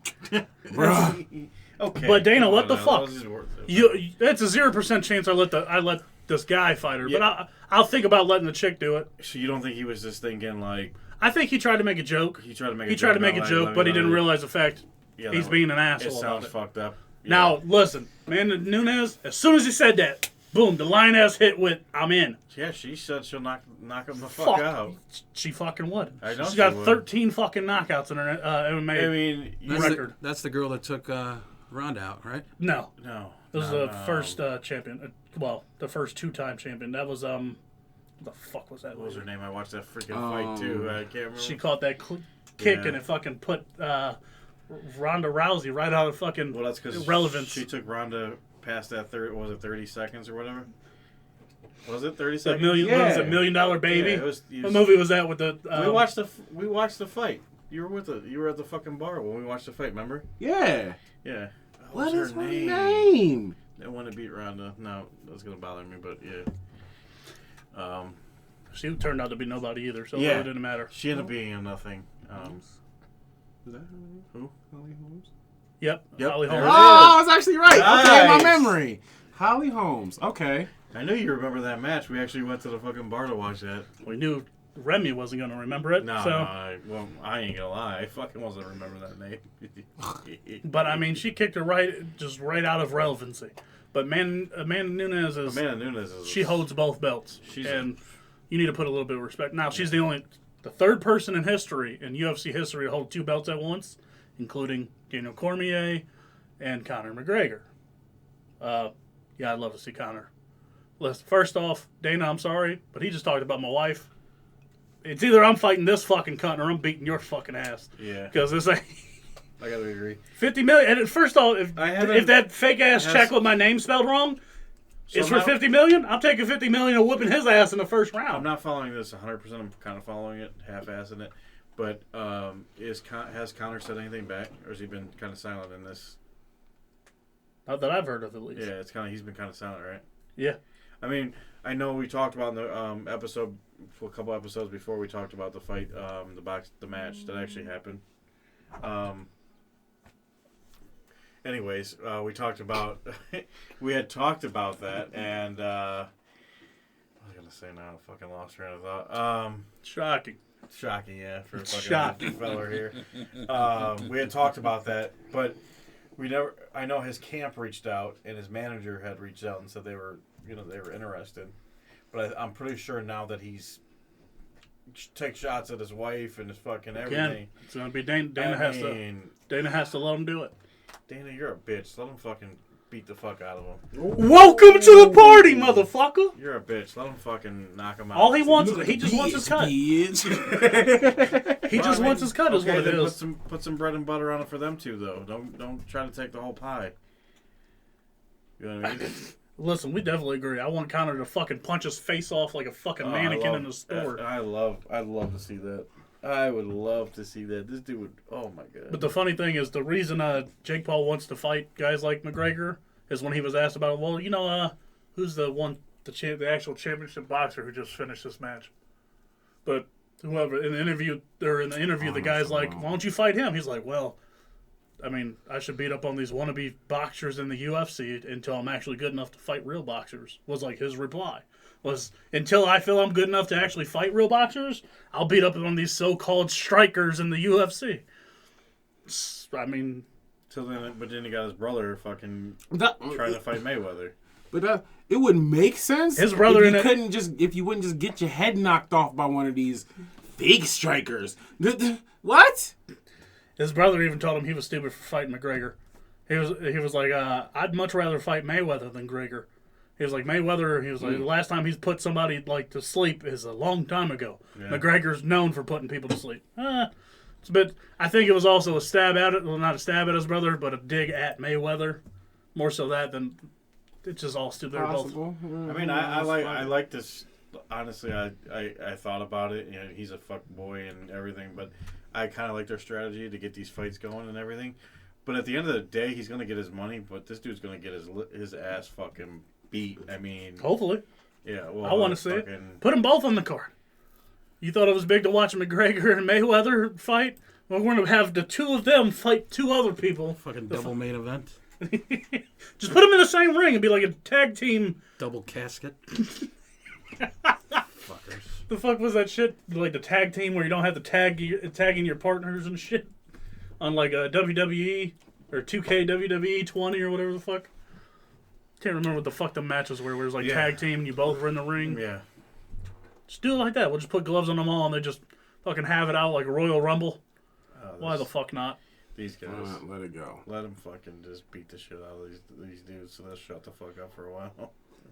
Bruh. Okay. But Dana, come what on the now, fuck? that was just worth it. It's a 0% chance I let this guy fight her, Yeah. but I'll think about letting the chick do it. So you don't think he was just thinking like I think he tried to make a joke. he tried to make a He joke tried to make a about, joke, like, but he let me didn't know realize the fact Yeah, he's that- being an It asshole sounds about it. fucked up. Yeah. Now, listen, Amanda Nunes, as soon as he said that, boom, the lioness hit with, I'm in. Yeah, she said she'll knock him the fuck Fuck. out. She fucking would. I know She's she got would. 13 fucking knockouts in her MMA. I mean, Record. That's the girl that took Ronda out, right? No. no. This is no, the no. first champion. Well, the first 2-time champion. That was, what the fuck was that? What was her lady? name? I watched that freaking fight too. I can't remember. She caught that kick Yeah. and it fucking put Ronda Rousey right out of fucking Well, that's because irrelevance. she took Ronda past that 30 seconds or whatever. Was it 30 The seconds? what was Yeah. it, $1 Million Baby? Yeah, it was, What movie was that with the? we watched the fight. You were at the fucking bar when we watched the fight. Remember? Yeah. Yeah. What was is her name? They want to beat Ronda. No, that's gonna bother me, but yeah. She turned out to be nobody either, so it Yeah. really didn't matter. She ended up being a nothing. Is that her name? Who? Holly Holmes? Yep. Yep, Holly there Holmes. it is. Oh, I was actually right. Okay, my Nice. memory. Holly Holmes. Okay. I knew you remember that match. We actually went to the fucking bar to watch that. We knew Remy wasn't going to remember it. No, so. I ain't gonna lie. I fucking wasn't remember that name. But I mean, she kicked her right out of relevancy. But Amanda Nunes is Amanda Nunes is. she holds both belts, She's and you need to put a little bit of respect. Now she's the third person in history, in UFC history, to hold 2 belts at once, including Daniel Cormier and Conor McGregor. Yeah, I'd love to see Conor. Listen, first off, Dana, I'm sorry, but he just talked about my wife. It's either I'm fighting this fucking cunt or I'm beating your fucking ass. Yeah, Because it's like I gotta agree. 50 million. And first off, I haven't- if that fake ass has- check with my name spelled wrong is for Somehow- 50 million, I'm taking 50 million and whooping his ass in the first round. I'm not following this 100%. I'm kind of following it, half-assing it. But has Connor said anything back, or has he been kind of silent in this? Not that I've heard of, at least. Yeah, he's been kind of silent, right? Yeah. I mean, I know we talked about in the episode, a couple episodes before, we talked about the fight, the match that actually happened. Anyways, we talked about, we had talked about that, and what was I gonna say now? I fucking lost train of thought. Shocking. Shocking, yeah, for a fucking Shocking. feller here. We had talked about that, but we never. I know his camp reached out, and his manager had reached out and said they were interested. But I'm pretty sure now that he's take shots at his wife and his fucking everything. Again, it's going to be Dana. Dana has to let him do it. Dana, you're a bitch. Let him fucking beat the fuck out of him. Welcome to the party, motherfucker. You're a bitch. Let him fucking knock him out. All he wants is he just wants his cut. He just wants his cut, is okay, what it then is. Put some bread and butter on it for them too, though. Don't try to take the whole pie. You know what I mean? Listen, we definitely agree. I want Conor to fucking punch his face off like a fucking mannequin in the store. I'd love to see that. I would love to see that. This dude would. Oh my god. But the funny thing is, the reason Jake Paul wants to fight guys like McGregor is when he was asked about, well, who's the the actual championship boxer who just finished this match. But whoever in the interview, the guy's like, "Why don't you fight him?" He's like, "Well, I mean, I should beat up on these wannabe boxers in the UFC until I'm actually good enough to fight real boxers." Was like his reply. Was until I feel I'm good enough to actually fight real boxers, I'll beat up on these so-called strikers in the UFC. I mean, But then he got his brother fucking That, trying to fight Mayweather. But it would make sense His brother if you wouldn't just get your head knocked off by one of these fake strikers. What? his brother even told him he was stupid for fighting McGregor. He was like, I'd much rather fight Mayweather than Gregor. He was like, Mayweather, he was like, the last time he's put somebody like to sleep is a long time ago. Yeah. McGregor's known for putting people to sleep. It's a bit, I think it was also a stab at it. Well, not a stab at his brother, but a dig at Mayweather. More so that than it's just all stupid. They're both. Possible. I mean, I like this. Honestly, I thought about it. You know, he's a fuck boy and everything, but I kind of like their strategy to get these fights going and everything. But at the end of the day, he's gonna get his money, but this dude's gonna get his ass fucking beat. I mean, Hopefully. yeah. Well, I want to see it. Put them both on the card. You thought it was big to watch McGregor and Mayweather fight? Well, we're going to have the two of them fight two other people. Fucking double main event. Just put them in the same ring and be like a tag team. Double casket. Fuckers. The fuck was that shit? Like the tag team where you don't have to tagging your partners and shit? On like a WWE or 2K WWE 20 or whatever the fuck. Can't remember what the fuck the matches were. Where it was like tag team and you both were in the ring. Yeah. Just do it like that. We'll just put gloves on them all and they just fucking have it out like a Royal Rumble. Why the fuck not? These guys. Let it go. Let them fucking just beat the shit out of these dudes so they'll shut the fuck up for a while.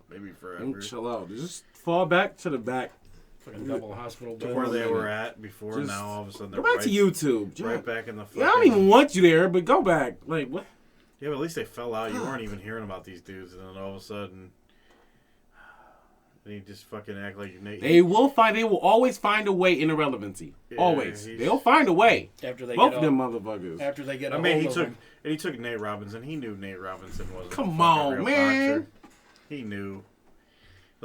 Maybe forever. Don't chill out. Just fall back to the back. Fucking double hospital To bed. where they were at before, Just now all of a sudden Go they're back to YouTube. right back in the fucking... Yeah, I don't even want you there, but go back. Like, what? Yeah, but at least they fell out. You weren't even hearing about these dudes, and then all of a sudden... They just fucking act like... They will always find a way in irrelevancy. Yeah, Always. he's- They'll find a way. After they Both get of them motherfuckers. after they get I a mean, hold of him. he took Nate Robinson. He knew Nate Robinson wasn't Come a fucking on, real man. boxer. He knew.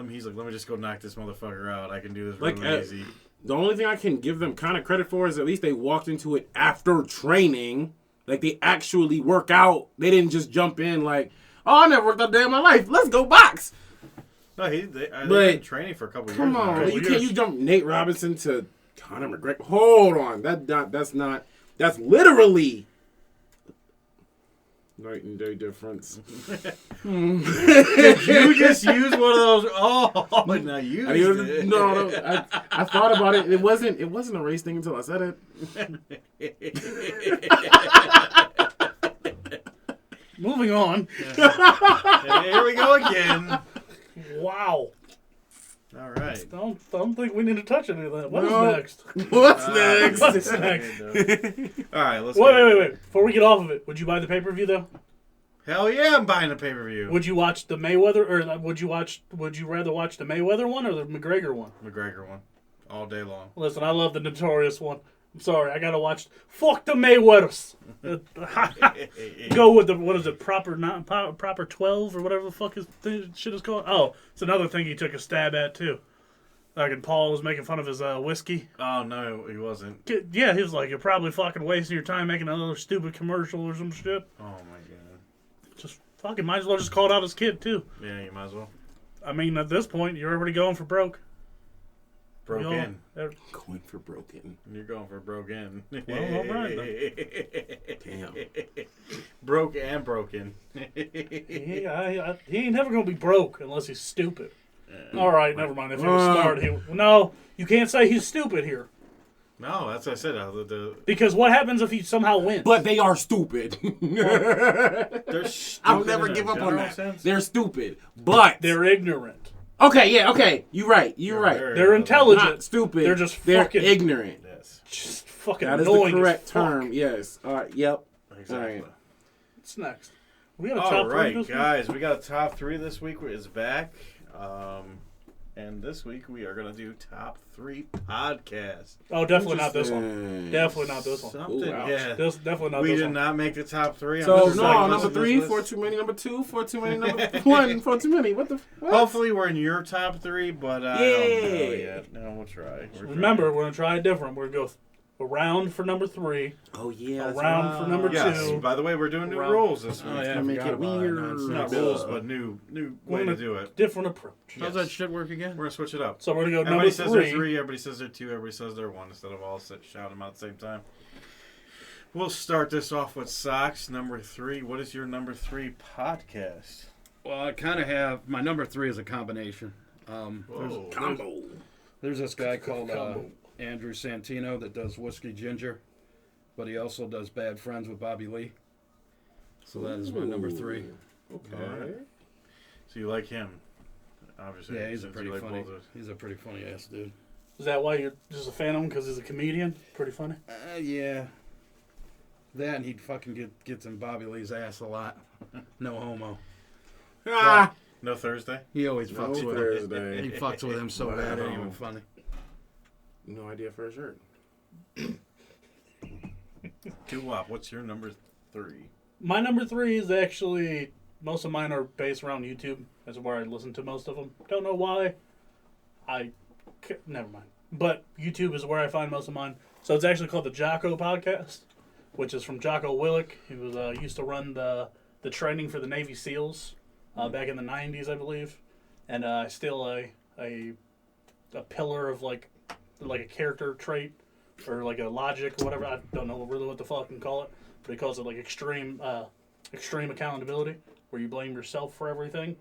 He's like, let me just go knock this motherfucker out. I can do this Like, really easy. The only thing I can give them kind of credit for is at least they walked into it after training. Like, they actually work out. They didn't just jump in like, oh, I never worked out a day in my life. Let's go box. No, they've been training for a couple Come years. on. now. You jump Nate Robinson to Conor McGregor. Hold on. That's literally night and day difference. Did you just use one of those? Oh, now you did. No, I thought about it. It wasn't a race thing until I said it. Moving on. Here we go again. Wow. All right. I don't think we need to touch any of that. What is No. next? What's next? What's next? All right, let's Wait. Before we get off of it, would you buy the pay-per-view though? Hell yeah, I'm buying a pay-per-view. Would you watch the Mayweather, or would you rather watch the Mayweather one or the McGregor one? McGregor one. All day long. Listen, I love the Notorious one. I'm sorry, I gotta watch. Fuck the Mayweathers. Go with the proper 12 or whatever the fuck his shit is called. Oh, it's another thing he took a stab at too. Like, and Paul was making fun of his whiskey. Oh, no, he wasn't. Yeah, he was like, "You're probably fucking wasting your time making another stupid commercial or some shit." Oh, my God. Just fucking might as well just call it out his kid too. Yeah, you might as well. I mean, at this point, you're already going for broke. Broke in. Going for broken. You're going for broke in. Well, all right, Damn. Broke and broken. He ain't never gonna be broke unless he's stupid. All right, never mind. If he was smart, no, you can't say he's stupid here. No, that's what I said. Because what happens if he somehow wins? But they are stupid. They're stupid. I'll never in a give up on general that. sense. They're stupid. But They're ignorant. okay, yeah, okay. You're right. You're right. They're intelligent. Not stupid. They're just fucking ignorant. Yes, Just fucking That is annoying. the correct as fuck. term. Yes. All right. Yep. exactly. All right. What's next? We got a All top three right, this week? guys, we got a top 3 this week. It's back. and this week we are gonna do top 3 podcasts. Oh, definitely not this one. Interesting. Definitely not this one. Something, Ooh, ouch. yeah. This definitely not We this did one. not make the top 3. So just no, like, number listen to 3, this 4 list. too many. Number 2, 4 too many. Number 1, 4 too many. What the? What? Hopefully we're in your top 3, but I don't know yet. No, we'll try. Remember, we're gonna try it different. We're gonna go around for number 3. Oh yeah. that's Around for number right. Yes. two. By the way, we're doing new Around- rules this week. Oh, yeah. Gonna make forgot it about that weird. nonsense. Not Yeah. rules, but new way to do it. Different approach. How's that shit work again? We're gonna switch it up. So we're gonna go Everybody number says they're 3. 3, everybody says they're 2, everybody says they're 1 instead of all shouting them out at the same time. We'll start this off with Socks, number 3. What is your number 3 podcast? Well, I kind of have my number 3 is a combination. Whoa. There's this guy called Andrew Santino that does Whiskey Ginger, but he also does Bad Friends with Bobby Lee. So that is my number 3. Okay. So you like him, obviously. Yeah, he's a since pretty you like funny. both of- He's a pretty funny ass dude. Is that why you're just a fan of him? Because he's a comedian? Pretty funny. Yeah. That and he fucking gets in Bobby Lee's ass a lot. No homo. Ah. No Thursday? He always No fucks with him. Thursday. He fucks with him so bad, it ain't even Wow. funny. No idea for a shirt. Doo-wop, what's your number 3? My number 3 is actually, most of mine are based around YouTube. That's where I listen to most of them. Don't know why. Never mind. But YouTube is where I find most of mine. So it's actually called the Jocko Podcast, which is from Jocko Willick. He was used to run the training for the Navy SEALs back in the 90s, I believe. And still a pillar of like a character trait or like a logic or whatever. I don't know really what the fuck can call it, but he calls it like extreme accountability, where you blame yourself for everything.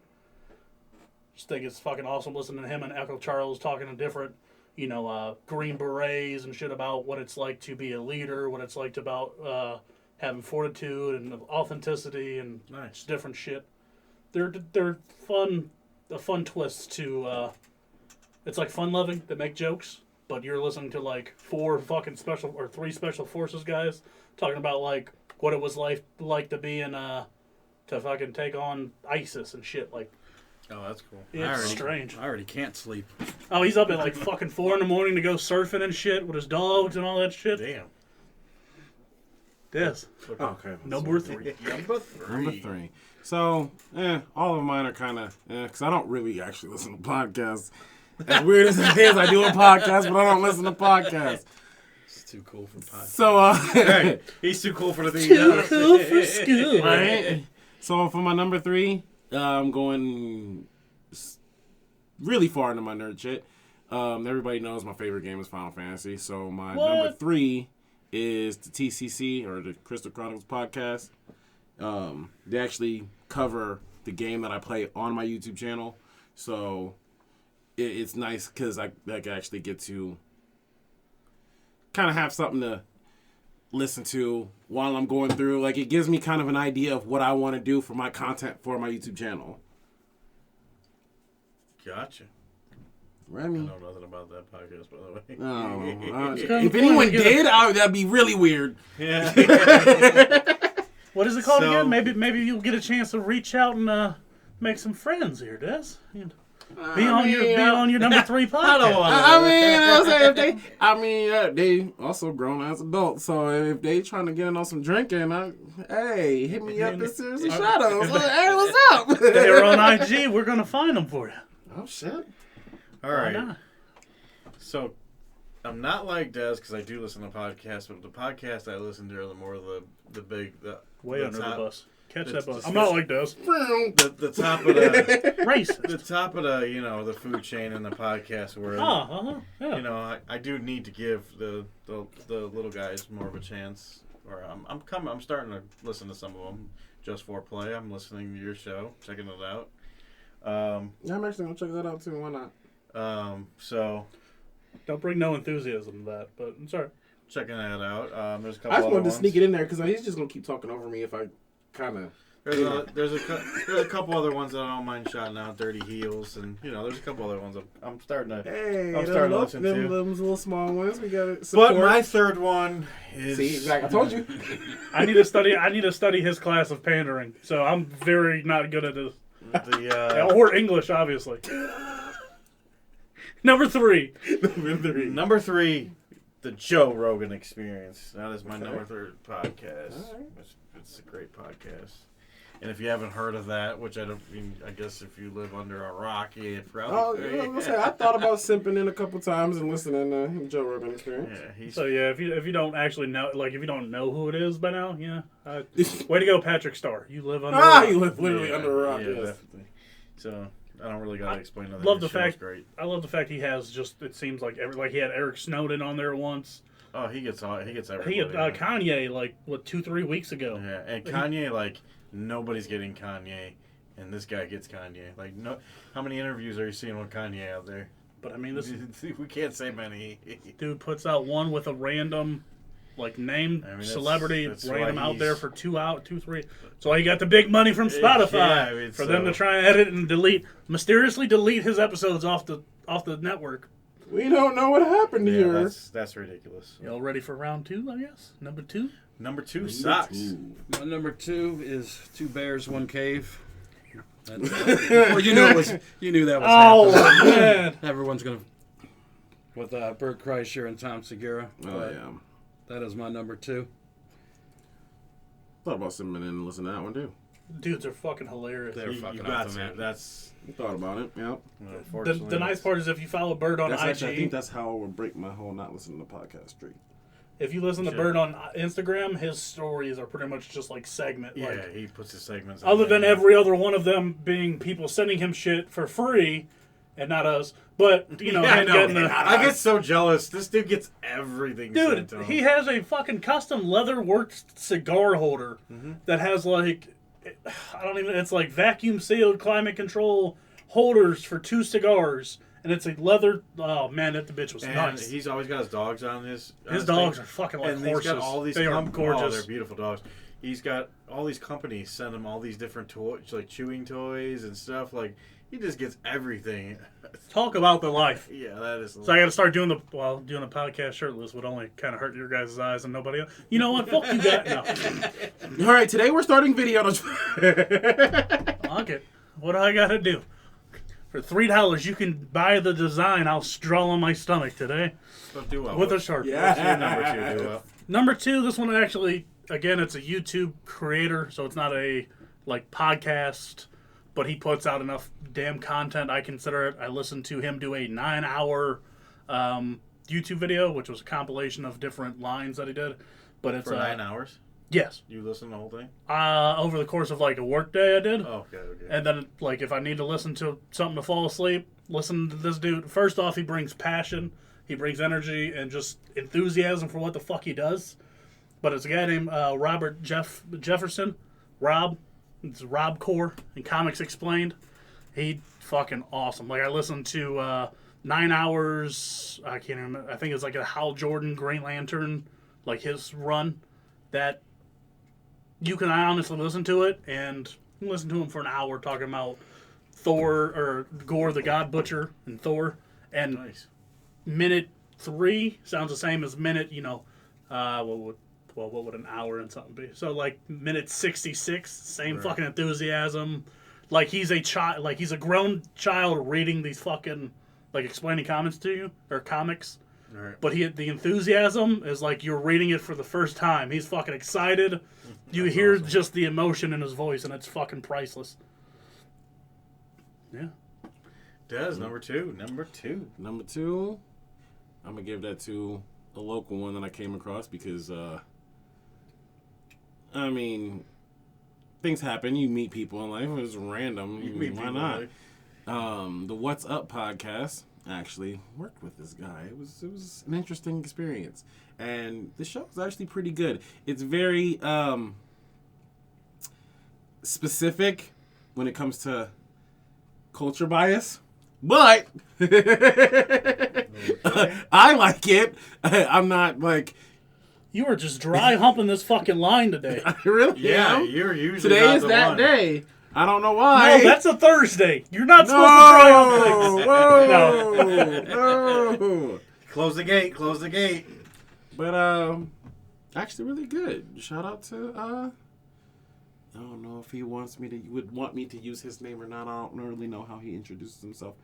Just think it's fucking awesome listening to him and Echo Charles talking to different, Green Berets and shit about what it's like to be a leader, what it's like about having fortitude and authenticity and Nice. just different shit. They're fun, a fun twist to. It's like fun loving that make jokes, but you're listening to like 3 special forces guys talking about like what it was like to be in to fucking take on ISIS and shit. Like, Oh, that's cool. it's strange. I already can't sleep. Oh, he's up at like fucking 4 a.m. to go surfing and shit with his dogs and all that shit. Damn. Yes. Okay. Number 3. Number 3. Number 3. So, all of mine are kind of, because I don't really actually listen to podcasts. As weird as it is, I do a podcast, but I don't listen to podcasts. It's too cool for podcasts. So, Hey, he's too cool for the thing. he does. Cool for school. right? So for my number 3, I'm going really far into my nerd shit. Everybody knows my favorite game is Final Fantasy. So my number 3 is the TCC, or the Crystal Chronicles podcast. They actually cover the game that I play on my YouTube channel. So it's nice because I actually get to kind of have something to listen to while I'm going through. Like, it gives me kind of an idea of what I want to do for my content for my YouTube channel. Gotcha. I Remy. know nothing about that podcast, by the way. No. It's kinda If anyone funny, did, that'd be really weird. Yeah. What is it called So- again? Maybe you'll get a chance to reach out and make some friends here, Des. Be on your number 3 podcast. I don't want they also grown as adults, so if they trying to get on some drinking, hey, hit me up in Series of Shadows. Hey, what's up? They're on IG. We're gonna find them for you. Oh shit! All right. Why not? So, I'm not like Des because I do listen to podcasts, but the podcasts I listen to are the more the big Way the under top, the bus. Catch the- that bus. the- I'm not like Des. the top of the Racist. the top of the the food chain in the podcast where Yeah. I do need to give the little guys more of a chance. Or I'm starting to listen to some of them just for play. I'm listening to your show, checking it out. Yeah, I'm actually gonna check that out too. Why not? So Don't bring no enthusiasm to that, but I'm sorry. checking that out. There's a couple I just other wanted to ones. sneak it in there because he's just gonna keep talking over me if I kind of. There's a couple other ones that I don't mind shouting out. Dirty Heels, and there's a couple other ones I'm starting to. Hey, I'm starting to listen them to. little small ones. We got it. Support. But my third one is. See, like I told you. I need to study his class of pandering. So I'm very not good at this. the Or English, obviously. Number 3. Number 3, the Joe Rogan Experience. That is my Okay. number 3 podcast. All right. It's a great podcast. And if you haven't heard of that, which I guess if you live under a rock, you'd Oh, probably. yeah, let's say I thought about simping in a couple times and listening to Joe Rogan Experience. Yeah, he's So yeah, if you don't actually know, like if you don't know who it is by now, yeah, way to go, Patrick Starr. You live under. a rock. You live literally yeah, under a rock. Yeah, yes. definitely. So I don't really gotta explain that. love His the show's fact- great. I love the fact he has just. It seems like he had Eric Snowden on there once. Oh, he gets everybody. He had yeah. Kanye like 2-3 weeks ago. Yeah, and Kanye, like, nobody's getting Kanye, and this guy gets Kanye. Like, no, how many interviews are you seeing with Kanye out there? But I mean, this We can't say many. dude puts out one with a random, like named I mean, that's- celebrity, that's ran him why out there he's- for 3. So he got the big money from Spotify Yeah, I mean, for them to so- try and edit and mysteriously delete his episodes off the network. We don't know what happened Yeah, here. that's ridiculous. Y'all ready for round 2? I guess number 2. Number 2 sucks. My number 2 is 2 bears, 1 cave. Well, you knew that was Oh happening. man! Everyone's gonna with Bert Kreischer and Tom Segura. Oh, but yeah. that is my number 2. Thought about simping in and listening to that one, too. Dudes are fucking hilarious. They're You fucking got awesome, to. man. That's Thought about it, yeah. unfortunately. The nice part is if you follow Bird on That's IG, actually, I think that's how I would break my whole not listening to podcast streak. if you listen to Sure. Bird on Instagram, his stories are pretty much just like segment. Yeah, Like, he puts his segments. other out than there. every other one of them being people sending him shit for free, and not us. But you know, Yeah, I him know. getting the I get so jealous. This dude gets everything dude. sent to him. He has a fucking custom leather worked cigar holder that has like I don't even. It's like vacuum sealed, climate control holders for 2 cigars, and it's a leather. Oh man, that the bitch was and nice. he's always got his dogs on his. His dogs are fucking like and horses. he's got all these. They are Oh, gorgeous. they're beautiful dogs. He's got all these companies send him all these different toys, like chewing toys and stuff. Like he just gets everything. Talk about the life. Yeah, that is. So I got to start doing the podcast shirtless would only kind of hurt your guys' eyes and nobody else. You know what? Fuck you guys. No, All right, today we're starting video. fuck it. What do I got to do? For $3, you can buy the design I'll straw on my stomach today But do well. with a shark. Yeah. What's your number 2? Do well. Number 2, this one actually, again, it's a YouTube creator, so it's not a like podcast, but he puts out enough damn content. I consider it. I listened to him do a 9-hour YouTube video, which was a compilation of different lines that he did. But it's For 9 hours, yes, you listen to the whole thing. over the course of like a work day, I did. Oh, okay. And then, like, if I need to listen to something to fall asleep, listen to this dude. First off, he brings passion, he brings energy, and just enthusiasm for what the fuck he does. But it's a guy named Robert Jefferson. Rob. It's Rob Core in Comics Explained. He fucking awesome. Like, I listened to 9 hours. I can't remember. I think it's like a Hal Jordan Green Lantern, like his run. That you can honestly listen to it and listen to him for an hour talking about Thor or Gore the God Butcher and Thor. And Nice. minute 3 sounds the same as minute, what would an hour and something be? So like minute 66, same Right. fucking enthusiasm. Like he's a child, like he's a grown child reading these fucking like explaining comments to you or comics. All right. But the enthusiasm is like you're reading it for the first time. He's fucking excited. You hear awesome. just the emotion in his voice, and it's fucking priceless. Yeah. Des, number 2. Number 2. Number 2, I'm gonna give that to a local one that I came across because, I mean, things happen. You meet people in life. It was random. You meet Why people, not? like- The What's Up podcast actually worked with this guy. It was an interesting experience, and the show was actually pretty good. It's very specific when it comes to culture bias, but I like it. I'm not like You were just dry humping this fucking line today. I really Yeah, am. you're usually Today not is the that one. day. I don't know why. No, that's a Thursday. You're not supposed to dry hump things. no. Close the gate. Close the gate. But actually really good. Shout out to I don't know if he would want me to use his name or not. I don't really know how he introduces himself.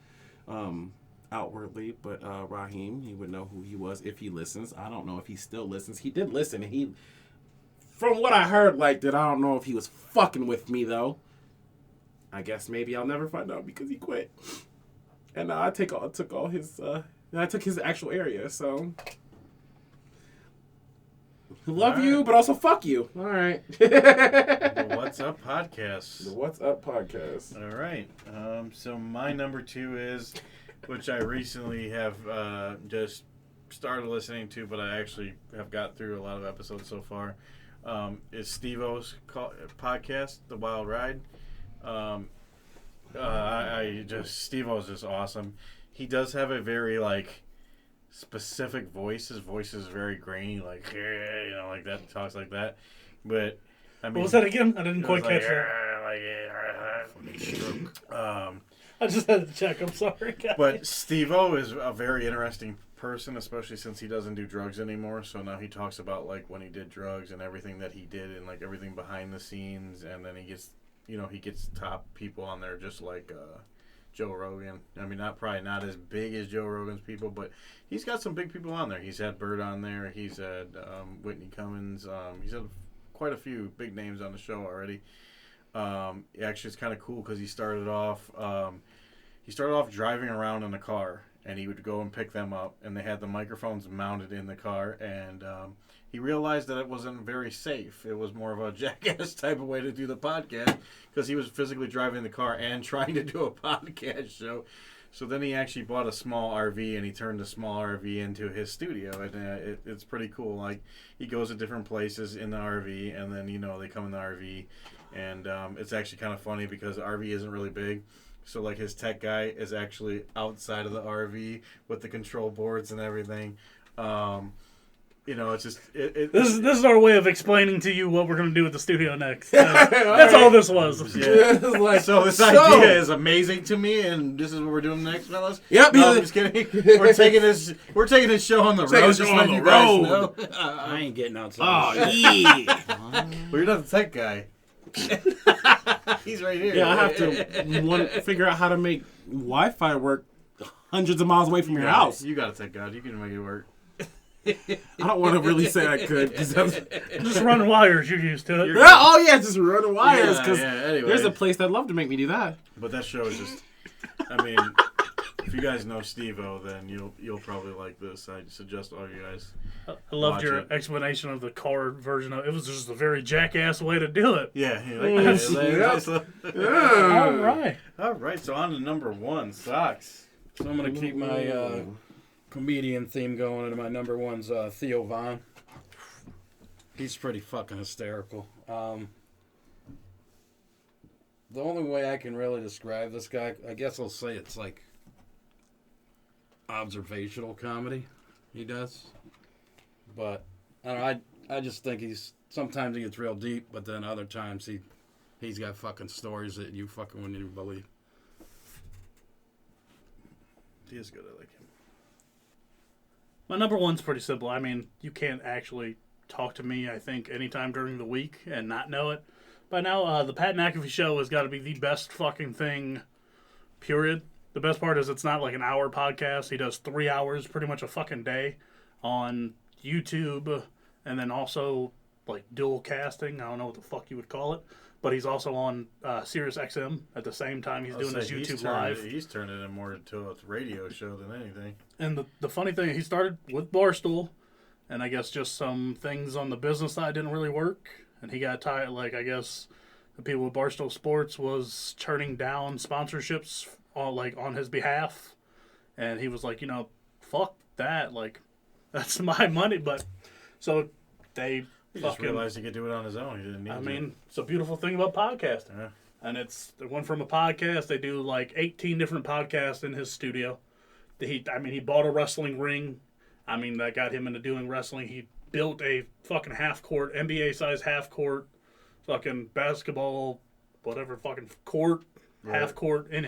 outwardly, but Raheem, he would know who he was if he listens. I don't know if he still listens. He did listen, and he, from what I heard, liked it. I don't know if he was fucking with me though. I guess maybe I'll never find out because he quit. And I took his actual area. So love you, but also fuck you. All right. The What's Up podcast. The What's Up podcast. All right. So my number 2 is, which I recently have just started listening to, but I actually have got through a lot of episodes so far, is Steve-O's podcast, The Wild Ride. Steve-O's just awesome. He does have a very, like, specific voice. His voice is very grainy, like, you know, like that, talks like that. But, I mean... What was that again? I didn't quite catch that. I just had to check. I'm sorry, guys. But Steve-O is a very interesting person, especially since he doesn't do drugs anymore. So now he talks about, like, when he did drugs and everything that he did and, like, everything behind the scenes. And then he gets, you know, he gets top people on there just like Joe Rogan. I mean, probably not as big as Joe Rogan's people, but he's got some big people on there. He's had Bird on there. He's had Whitney Cummings. He's had quite a few big names on the show already. Actually, it's kind of cool because he started off driving around in a car, and he would go and pick them up, and they had the microphones mounted in the car, and he realized that it wasn't very safe. It was more of a jackass type of way to do the podcast because he was physically driving the car and trying to do a podcast show. So then he actually bought a small RV, and he turned the small RV into his studio, and it's pretty cool. Like, he goes to different places in the RV, and then, you know, they come in the RV, and it's actually kind of funny because the RV isn't really big. So, like, his tech guy is actually outside of the RV with the control boards and everything. You know, it's just... This is our way of explaining to you what we're going to do with the studio next. That's all this was. Yeah. Like, So this idea is amazing to me, and this is what we're doing next, fellas. Yep. No, I'm just kidding. We're taking this show on the road. Taking the Just show letting on you the guys road. know. I ain't getting outside. Oh, yeah. Well, you're not the tech guy. He's right here. Yeah, I have to figure out how to make Wi-Fi work hundreds of miles away from your house. You got a tech guy. You can make it work. I don't want to really say I could. Just run wires. You're used to it. Oh, yeah, just running wires. Because Anyway. there's a place that'd love to make me do that. But that show is just... I mean, if you guys know Steve-O, then you'll probably like this. I suggest all you guys... I loved Watch your it. explanation of the car version of it. Was just a very jackass way to do it. Yeah. All right. All right, so on to number 1, socks. So I'm going to keep my comedian theme going, and my number 1's Theo Von. He's pretty fucking hysterical. The only way I can really describe this guy, I guess I'll say it's like observational comedy he does. But I don't know, I just think sometimes he gets real deep, but then other times he's got fucking stories that you fucking wouldn't even believe. He is good. I like him. My number 1's pretty simple. I mean, you can't actually talk to me, I think, anytime during the week and not know it. By now, the Pat McAfee Show has got to be the best fucking thing, period. The best part is it's not like an hour podcast. He does 3 hours pretty much a fucking day on YouTube, and then also like dual casting. I don't know what the fuck you would call it, but he's also on Sirius XM at the same time he's doing his YouTube live. He's turned it more into a radio show than anything. And the funny thing, he started with Barstool, and I guess just some things on the business side didn't really work, and he got tired. Like, I guess the people with Barstool Sports was turning down sponsorships on his behalf, and he was like, you know, fuck that, like, that's my money. But so they He just realized he could do it on his own. He didn't need to. I mean, it's a beautiful thing about podcasting. Yeah. And it went from a podcast. They do like 18 different podcasts in his studio. He bought a wrestling ring. I mean, that got him into doing wrestling. He built a fucking half-court, NBA-size half-court, fucking basketball, whatever, fucking court, Right. half-court in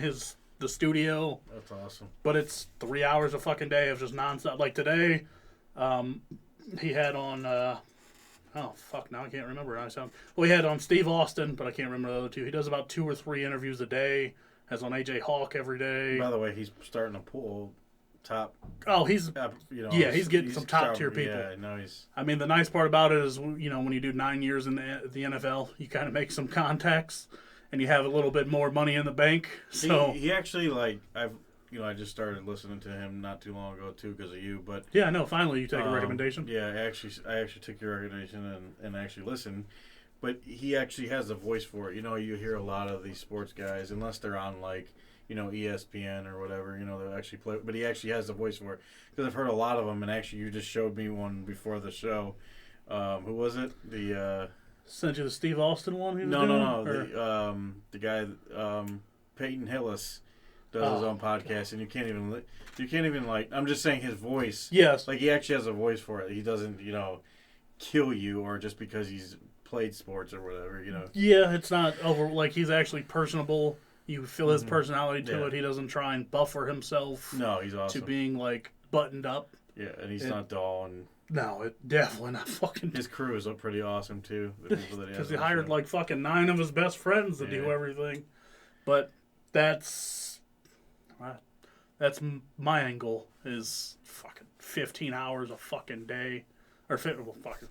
the studio. That's awesome. But it's 3 hours a fucking day of just nonstop. Like today, he had on... oh, fuck, now I can't remember how I sound. Well, he had on Steve Austin, but I can't remember the other two. He does about 2 or 3 interviews a day. Has on AJ Hawk every day. By the way, he's starting a pool top. Oh, he's. You know, Yeah, he's getting some top-tier people. Yeah, no, he's. I mean, the nice part about it is, you know, when you do 9 years in the NFL, you kind of make some contacts, and you have a little bit more money in the bank. So He actually like I just started listening to him not too long ago too because of you, but yeah, no, finally you take a recommendation. Yeah, I actually took your recommendation and actually listened. But he actually has a voice for it. You know, you hear a lot of these sports guys, unless they're on like, you know, ESPN or whatever, you know, they'll actually play. But he actually has a voice for it. Because I've heard a lot of them, and actually you just showed me one before the show. Who was it? Sent you the Steve Austin one? He was No. doing, or- The guy, Peyton Hillis, does his own podcast, and you can't even like. I'm just saying his voice. Yes. Like he actually has a voice for it. He doesn't, you know, kill you or just because he's played sports or whatever, you know. Yeah, it's not over. Like, he's actually personable. You feel his personality to Yeah. it. He doesn't try and buffer himself No, he's awesome. to being, like, buttoned up. Yeah, and he's not dull, and No, it definitely not fucking. his crew is pretty awesome too. The people that he has Because he on the hired, show. like, fucking 9 of his best friends to do Yeah. everything. But that's my angle is fucking 15 hours a fucking day. Or fucking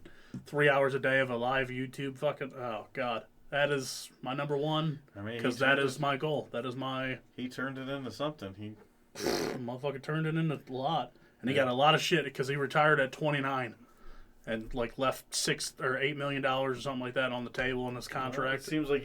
3 hours a day of a live YouTube fucking. Oh, God. That is my number one. I mean, Because that is my goal. That is my. he turned it into something. He Motherfucker turned it into a lot. And he got a lot of shit because he retired at 29 and like left $6 or $8 million or something like that on the table in his It contract. seems like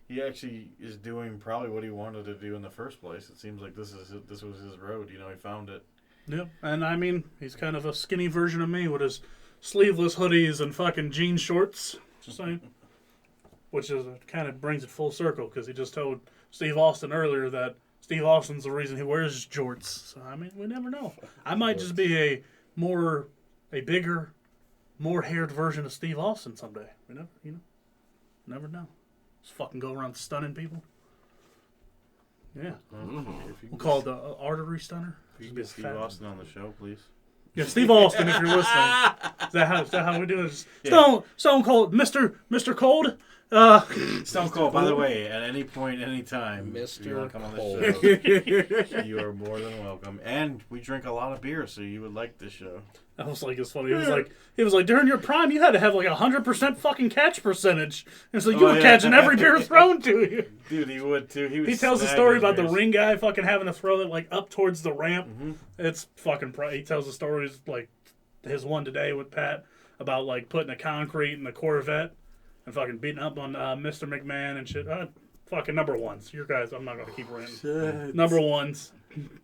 he actually is doing probably what he wanted to do in the first place. It seems like this was his road. You know, he found it. Yep. And I mean, he's kind of a skinny version of me with his sleeveless hoodies and fucking jean shorts. Just saying. Which is kind of brings it full circle because he just told Steve Austin earlier that Steve Austin's the reason he wears jorts. So, I mean, we never know. I might just be a bigger, more haired version of Steve Austin someday. We never know. Just fucking go around stunning people. Yeah. If you We'll call it the artery stunner. can Just be get Steve fat. Austin on the show, please. Yeah, Steve Austin, if you're listening. Is that how we do it? Stone Cold, Mr. Cold. Stone Cold, by the way, at any point, any time, if you want to come on the show, you are more than welcome. And we drink a lot of beer, so you would like this show. I was like, it's funny. He was like, during your prime, you had to have like 100% fucking catch percentage. And so you were catching every beer thrown to you. Dude, he would too. He tells a story about the ring guy fucking having to throw it like up towards the ramp. It's fucking. He tells the stories like his one today with Pat about like putting a concrete in the Corvette and fucking beating up on Mr. McMahon and shit. Fucking number ones. Your guys, I'm not gonna keep ranting. Shit. Number ones.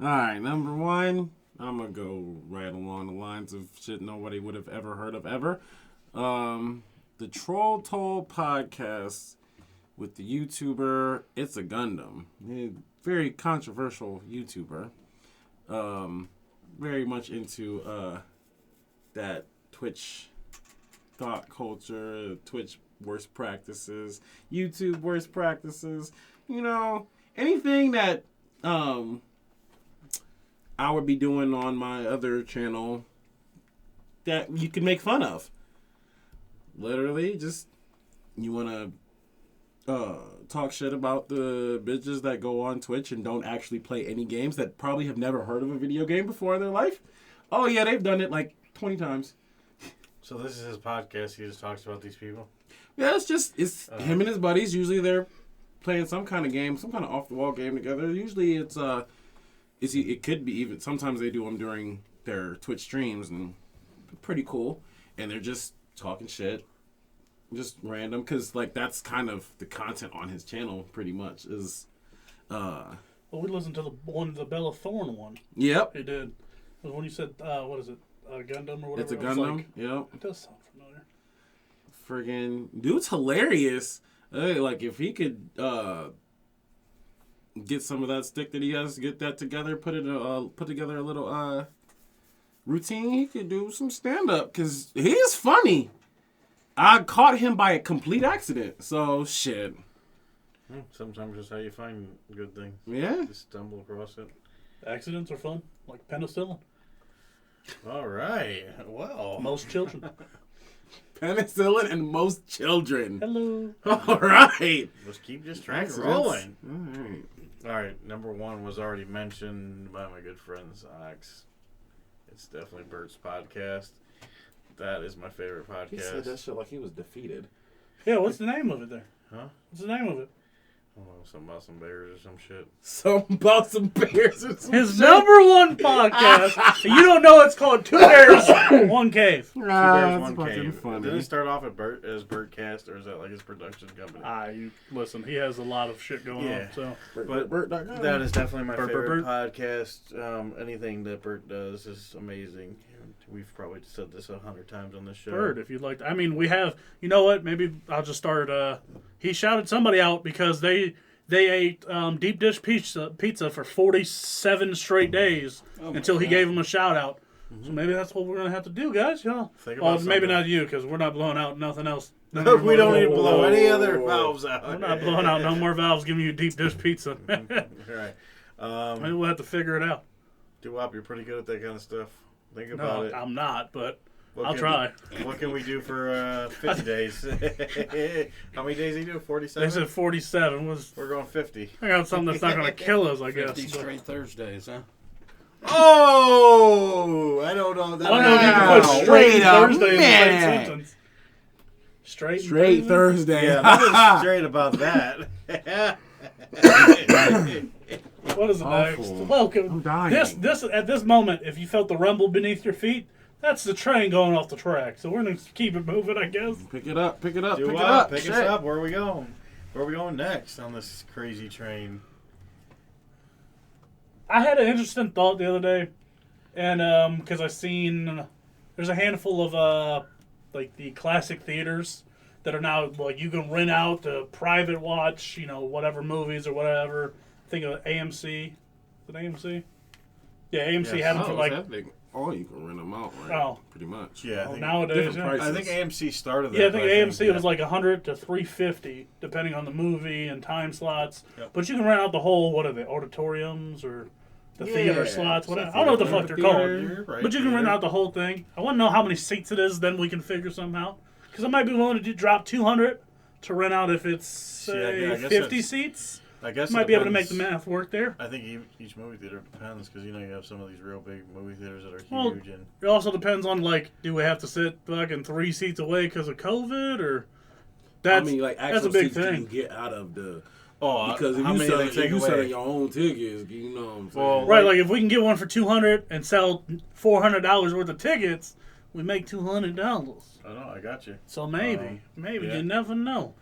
All right, number one. I'm gonna go right along the lines of shit nobody would have ever heard of ever. The Troll Toll podcast with the YouTuber It's a Gundam. Very controversial YouTuber. Very much into that Twitch thought culture, Twitch worst practices, YouTube worst practices. You know, anything that I would be doing on my other channel that you can make fun of. Literally, just you want to talk shit about the bitches that go on Twitch and don't actually play any games, that probably have never heard of a video game before in their life. Oh yeah, they've done it like 20 times. So this is his podcast. He just talks about these people. Yeah, it's him and his buddies. Usually they're playing some kind of game, some kind of off the wall game together. Usually it could be even, sometimes they do them during their Twitch streams, and pretty cool. And they're just talking shit, just random, because like that's kind of the content on his channel pretty much is Well, we listened to the Bella Thorne one. Yep, He did. When you said, what is it, Gundam or whatever? it's a I was Gundam. like, Yep, it does sound familiar. friggin' dude's hilarious. Like if he could get some of that stick that he has, get that together, put together a little routine, he could do some stand up, because he is funny. I caught him by a complete accident, so shit. Sometimes just how you find a good thing. Yeah. Just stumble across it. Accidents are fun, like penicillin. All right. Well. Most children. Penicillin and most children. Hello. All right. Let's keep this track Accidents. rolling. All right. All right, number one was already mentioned by my good friend Zox. It's definitely Bert's podcast. That is my favorite podcast. He said that shit like he was defeated. Yeah, what's the name of it there? Huh? What's the name of it? I don't know, something about some bears or some shit. Something about some bears or some His number one podcast. You don't know it's called Two Bears, One Cave. Two Ah, Bears, that's One fucking Cave. funny. Did it start off at Bert as Bertcast, or is that like his production company? You listen. He has a lot of shit going Yeah. on. So But Bert.com. that is definitely my Bert, favorite Bert, podcast. Anything that Bert does is amazing. We've probably said this 100 times on this show. Bird, if you'd like. To, I mean, we have. You know what? Maybe I'll just start. He shouted somebody out because they ate deep dish pizza for 47 straight days until he gave him a shout out. So maybe that's what we're gonna have to do, guys. You know, Think well, about maybe something. not you because we're not blowing out nothing else. We don't need to blow any other valves out. We're not blowing out no more valves giving you deep dish pizza. Right. Maybe we'll have to figure it out. Doo-wop, you're pretty good at that kind of stuff. Think No, about it. I'm not, but What I'll can- try. What can we do for 50 days? How many days are you doing? 47? They said 47 was. We're going 50. I got something that's not gonna kill us, I guess. 50 but- straight Thursdays, huh? Oh! I don't know. I don't know if you can put straight Wait a Thursday in the same minute. sentence. Straight Thursday. Yeah, nothing straight about that. What is it next? Awful. Welcome. I'm dying. This at this moment, if you felt the rumble beneath your feet, that's the train going off the track. So we're gonna keep it moving, I guess. Pick it up. Pick it up. Do Pick it what? up. Pick Shit. us up. Where are we going? Where are we going next on this crazy train? I had an interesting thought the other day, and because I seen there's a handful of like the classic theaters that are now like you can rent out to private watch, you know, whatever movies or whatever. Think of AMC. Is it AMC? Yeah, AMC Yes. had them Oh, for is like that big? Oh, you can rent them out, right? Oh. Pretty much. Yeah, I think, nowadays. different Yeah. prices. I think AMC started that. Yeah, I think but AMC yeah. was like 100 to 350, depending on the movie and time slots. Yep. But you can rent out the whole, what are they, auditoriums or the theater slots, whatever. I Something don't know what the fuck they're called. You're right, But you can rent theater. out the whole thing. I want to know how many seats it is, then we can figure somehow. Because I might be willing to drop 200 to rent out if it's, say, I guess 50 that's- seats. I guess Might it be able to make the depends. math work there. I think each movie theater depends because you have some of these real big movie theaters that are Well, huge and It also depends on, like, do we have to sit fucking 3 seats away because of COVID or... That's, I mean, like, that's actual a big seats you thing. can get out of the. oh, Because if how you many sell they it, take if you away? selling your own tickets, you know what I'm saying? Well, Right, like if we can get one for $200 and sell $400 worth of tickets, we make $200. I know, I got you. So maybe yeah. you never know.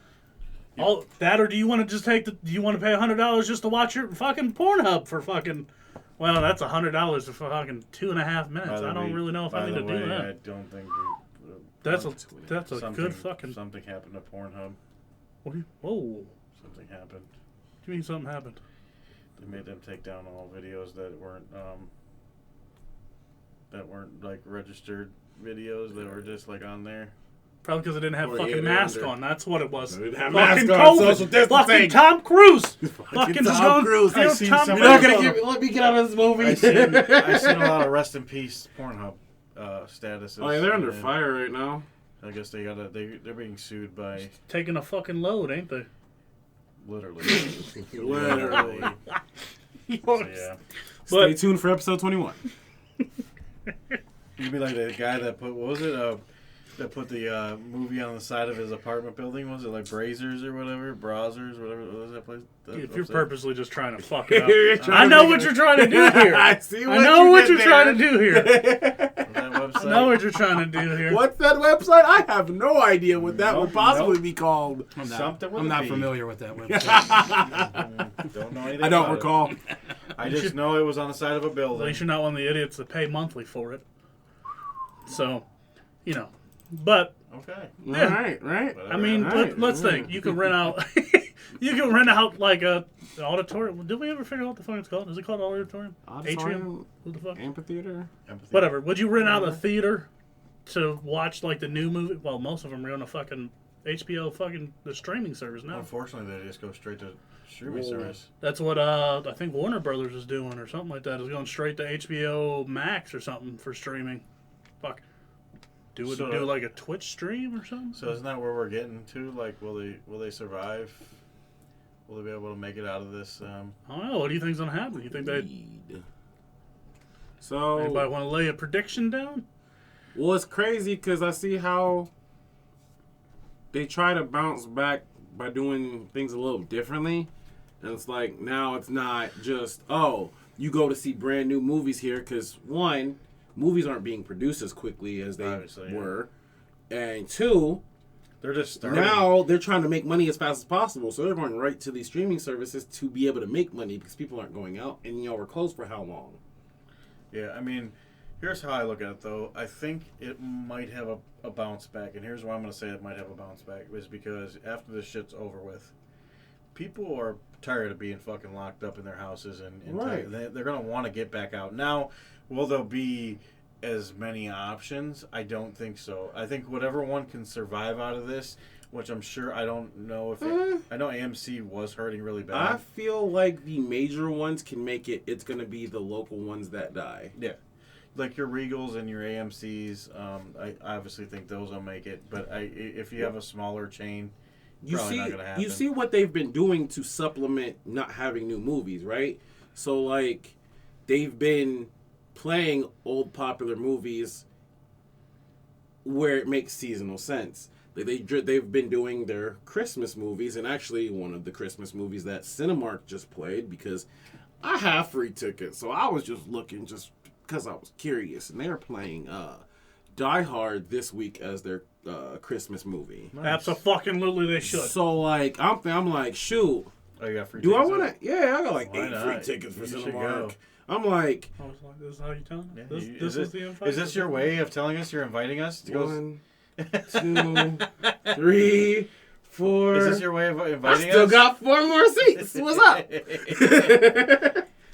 All that, or do you want to just take the? Do you want to pay $100 just to watch your fucking Pornhub for fucking? Well, that's $100 for fucking 2.5 minutes. I don't really know if I need to do that. I don't think That's a something, good fucking. something happened to Pornhub. What do you? Whoa! Something happened. What do you mean something happened? They made them take down all videos that weren't like registered videos that were just like on there. Probably because I didn't have Or fucking yeah, mask they're- on. That's what it was. They didn't have Fucking mask on, COVID. social distancing. Fucking Tom Cruise. fucking just Tom going. Cruise. you know, I seen Tom some- You're not Cruise gonna on give, let me get out of this movie. I seen a lot of rest in peace Pornhub statuses. Oh, yeah, they're under and fire right now. I guess they're being sued by taking a fucking load, ain't they? literally. Literally. So, yeah. Stay tuned for episode 21. You'd be like the guy that put what was it? That put the movie on the side of his apartment building. Was it like Brazers or whatever? Brazzers, whatever. What was that place? Dude, if you're upstairs? purposely just trying to fuck it You're up. trying I to know make what it- you're trying to do here. I see what I know you what did you're there. trying to do here. That website. I know what you're trying to do here. What's that website? I have no idea what that Nope, would possibly nope. be called. Something with I'm a not B. familiar with that website. Don't know anything. I don't about recall. It. I just know it was on the side of a At building. least you're not one of the idiots that pay monthly for it. So, you know. But, Okay. Yeah. Right, right. I mean, Right. let's think. You can rent out... you can rent out, like, an auditorium. Did we ever figure out what the fuck it's called? Is it called auditorium? Atrium? Auditorium, What the fuck? amphitheater. Empathy. Whatever. Would you rent out a theater to watch, like, the new movie? Well, most of them are on a fucking HBO fucking the streaming service now. Unfortunately, they just go straight to streaming Whoa. service. That's what I think Warner Brothers is doing or something like that. Is going straight to HBO Max or something for streaming. Fuck. Do like a Twitch stream or something? So isn't that where we're getting to? Like, will they survive? Will they be able to make it out of this? I don't know. What do you think's gonna happen? You think they So anybody want to lay a prediction down? well, it's crazy because I see how they try to bounce back by doing things a little differently. And it's like, now it's not just, oh, you go to see brand new movies here because, one, movies aren't being produced as quickly as they Obviously, yeah. were. And two, They're just starting. now they're trying to make money as fast as possible. So they're going right to these streaming services to be able to make money because people aren't going out. And y'all were closed for how long? Yeah, I mean, here's how I look at it, though. I think it might have a bounce back. And here's why I'm going to say it might have a bounce back. Is because after this shit's over with, people are tired of being fucking locked up in their houses. And Right. they're going to want to get back out. Now, will there be as many options? I don't think so. I think whatever one can survive out of this, which I'm sure, I don't know if it, I know AMC was hurting really I bad. feel like the major ones can make it. It's going to be the local ones that die. Yeah. Like your Regals and your AMCs, I obviously think those will make it. But if you have a smaller chain, probably not gonna happen. You see what they've been doing to supplement not having new movies, right? So like, they've been playing old popular movies where it makes seasonal sense. They've been doing their Christmas movies, and actually one of the Christmas movies that Cinemark just played, because I have free tickets, so I was just looking just because I was curious, and they were playing Die Hard this week as their Christmas movie. Absolutely, they should. So like, I'm like, shoot. Oh, you got free Do I tickets? want to? Yeah, I got like Why 8 not? free tickets for You should Cinemark. go. I'm like, I was like, this is how you telling me? Yeah, This, you- this was the invite? is this your way of telling us you're inviting us to go? 1, 2, 3, 4. Is this your way of I inviting still us? got 4 more seats. What's up?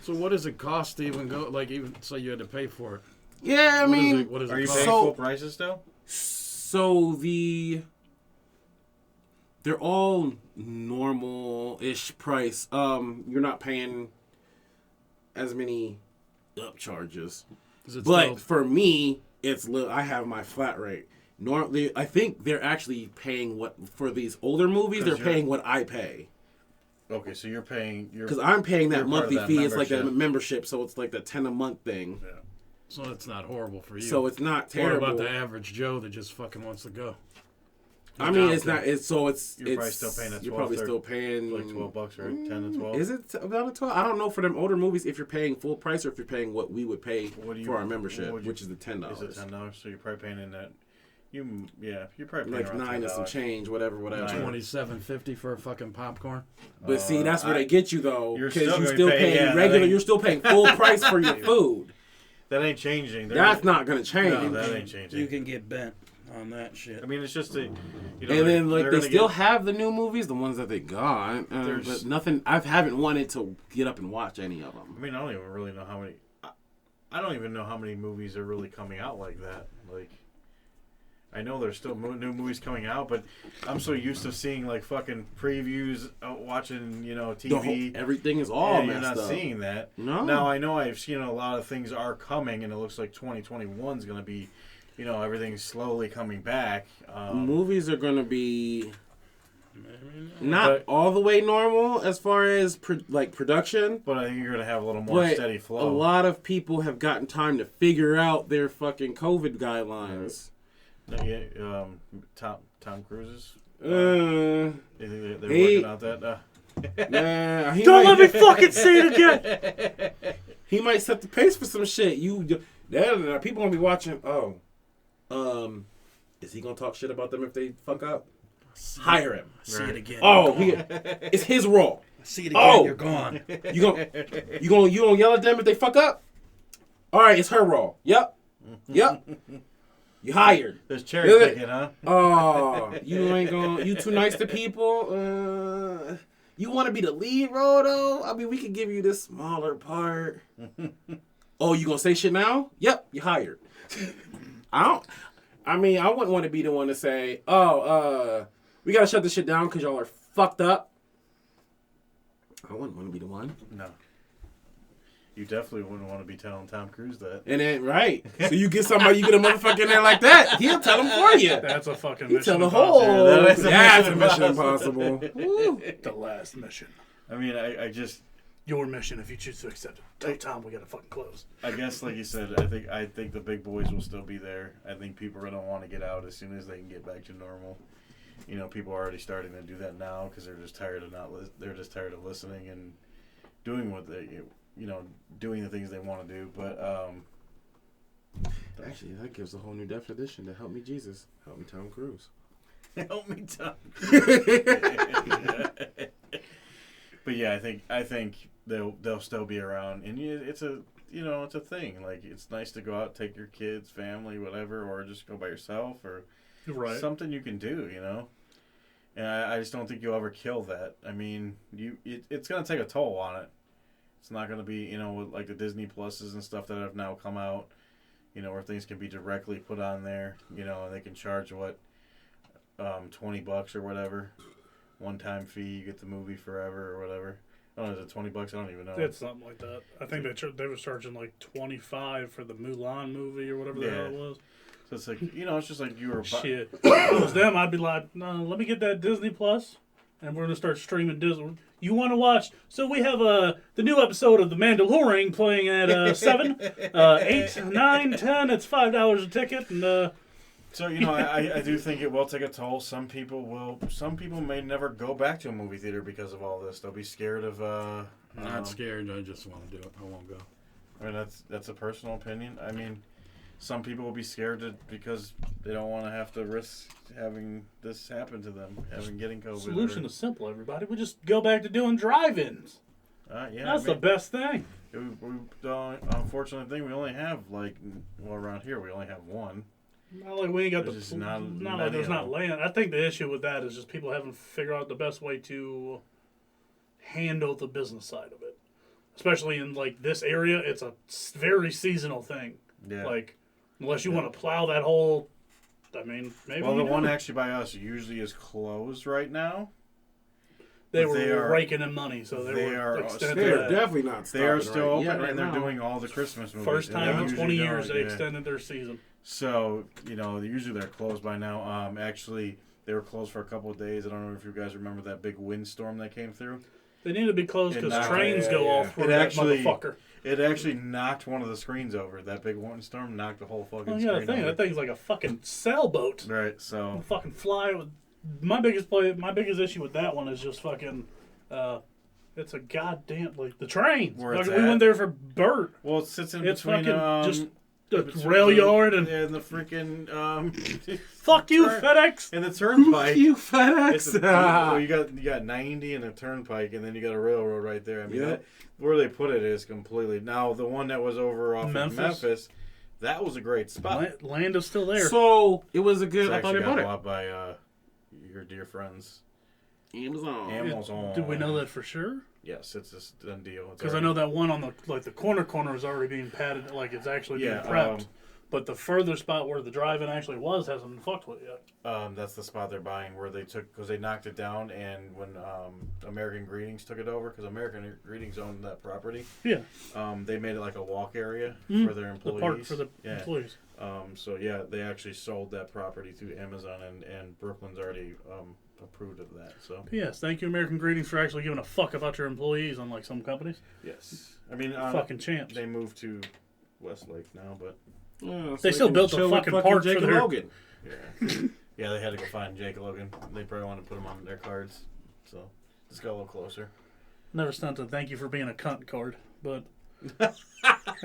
So what does it cost to even go? Like even so, you had to pay for it. Yeah, I mean, what is Are it you cost? paying So- full prices still? so they're all normal-ish price. You're not paying as many upcharges. Is it But still- for me, it's I have my flat rate. Normally, I think they're actually paying what for these older movies. 'Cause They're you're- paying what I pay Okay, so you're paying. because I'm paying that You're part of monthly that fee. It's like a membership. membership, so it's like the $10 a month thing. Yeah. so it's not horrible for you. So it's not What terrible. about the average Joe that just fucking wants to go? I mean, it's Down not. It's so it's. You're probably still paying a You're 12, probably 30, still paying like $12 or 10 to 12. Is it about a 12? I don't know for them older movies if you're paying full price or if you're paying what we would pay What do you- for our membership, what would you- which is the $10. Is it $10? So you're probably paying in that. You're probably paying Like around 9 and some $10. change, whatever. Nine. $27.50 for a fucking popcorn. But see, that's where they get you though, You're because still you're gonna still pay- paying yeah, that regular. ain't- You're still paying full price for your food. That ain't changing. That's not gonna change. No, that ain't changing. You can get bent on that shit. I mean, it's just a. You know, And then like they're they gonna still get- have the new movies, the ones that they got, There's- but nothing. I haven't wanted to get up and watch any of I them. mean, I don't even really know how many. I don't even know how many movies are really coming out like that. Like, I know there's still new movies coming out, but I'm so used to seeing like fucking previews, watching TV. Everything is all You're messed not up. seeing that. No. Now I know I've seen a lot of things are coming, and it looks like 2021 is going to be, everything's slowly coming back. Movies are gonna be Maybe not But- all the way normal as far as production. But I think you're going to have a little more But steady a flow. lot of people have gotten time to figure out their fucking COVID guidelines. Tom Cruise's. Uh, You think they're He- working out that? nah, he Don't might, let me fucking say it again. He might set the pace for some shit. People gonna be watching. Is he gonna talk shit about them if they fuck up? Hire him. see it again. Oh, it's his role. see it again. Oh. You're gone. You gonna yell at them if they fuck up? All right, it's her role. Yep. You hired. There's cherry Really? picking, huh? Oh, you too nice to people. You want to be the lead role though? I mean, we could give you this smaller part. Oh, you gonna say shit now? Yep, you hired. I wouldn't want to be the one to say, we gotta shut this shit down because y'all are fucked up. I wouldn't want to be the one. No. You definitely wouldn't want to be telling Tom Cruise that. And then, right. So you get a motherfucker in there like that, he'll tell him for you. That's a fucking He'll mission tell the impossible. whole. That is a That's a Mission Mission Impossible. Impossible. Woo. The last mission. I mean, I just, Your mission, if you choose to accept it. Tell Tom we gotta fucking close. I guess, like you said, I think the big boys will still be there. I think people are gonna want to get out as soon as they can get back to normal. You know, people are already starting to do that now because they're just tired of they're just tired of listening and doing what they, you know, doing the things they want to do. But Actually, that gives a whole new definition to help me, Jesus. Help me, Tom Cruise. help me, Tom. But yeah, I think they'll still be around, and it's a it's a thing. Like, it's nice to go out, take your kids, family, whatever, or just go by yourself, or Right. something you can do, you know. And I just don't think you'll ever kill that. I mean, it's gonna take a toll on it. It's not gonna be, you know, with like the Disney Pluses and stuff that have now come out, you know, where things can be directly put on there, you know, and they can charge what, $20 or whatever, one-time fee, you get the movie forever or whatever. I don't know, is it $20? I don't even know. It's something like that. I think they were charging like $25 for the Mulan movie or whatever the hell it was. So it's like, you know, it's just like you were. Shit. If it was them, I'd be like, no, let me get that Disney Plus, and we're gonna start streaming Disney. You want to watch? So we have the new episode of The Mandalorian playing at 7, 8, 9, 10. It's $5 a ticket, and So, you know, I do think it will take a toll. Some people may never go back to a movie theater because of all this. They'll be scared of. I'm not scared. I just want to do it. I won't go. I mean, that's a personal opinion. I mean, some people will be scared because they don't want to have to risk having this happen to them, getting COVID. solution is simple. Everybody, we just go back to doing drive-ins. Yeah, That's the best thing. Unfortunately, we only have around here we only have one. Not like we ain't got There's just not like there's many not of them. land. I think the issue with that is just people haven't figured out the best way to handle the business side of it. Especially in like this area, it's a very seasonal thing. Yeah. Like, unless you want to plow that whole, I mean, maybe. Well, you the one do. actually by us usually is closed right now. they but were they are- raking in money, so they they are were extending They're that. definitely not stopping. They are still right open, yet, right and they're now. doing all the Christmas movies. First and time they in usually 20 don't, years they yeah. extended their season. So, you know, usually they're closed by now. Actually, they were closed for a couple of days. I don't know if you guys remember that big windstorm that came through. They need to be closed It because knocked- trains go yeah. off through It that actually- motherfucker. It actually knocked one of the screens over. That big windstorm knocked the whole fucking Oh screen yeah, the thing. over. That thing's like a fucking sailboat. Right, so... Fucking fly with my biggest issue with that one is just fucking it's a goddamn like the trains. Where it's Fucking, we at? went there for Bert. Well, it sits in It's between, fucking just the between rail yard and the freaking, fuck you, turn- FedEx. and the turnpike. You It's FedEx. well, you got 90 and a turnpike, and then you got a railroad right there. I mean, Yep. where they put it is completely... Now, the one that was over off Memphis? of Memphis, that was a great spot. Land is still there. So it was a good. It's I thought actually they got bought it. bought by your dear friends. Amazon. Amazon. Do we know that for sure? Yes, it's a done deal. It's Because I know that one on the corner is already being padded, like it's actually being Yeah, prepped. But the further spot where the drive-in actually was hasn't been fucked with yet. that's the spot they're buying where they took... Because they knocked it down, and when American Greetings took it over, because American Greetings owned that property, Yeah, they made it like a walk area Mhm. for their the employees. park for the yeah. employees. So yeah, they actually sold that property to Amazon, and Brooklyn's already approved of that. So Yes, thank you, American Greetings, for actually giving a fuck about your employees, unlike some companies. yes, I mean Fucking champs. they moved to Westlake now, but Yeah, so They still can built a chill with fucking park Jake for their- Logan. yeah, yeah, they had to go find Jake Logan. They probably wanted to put him on their cards, so just got a little closer. Never sent a thank you for being a cunt card, but I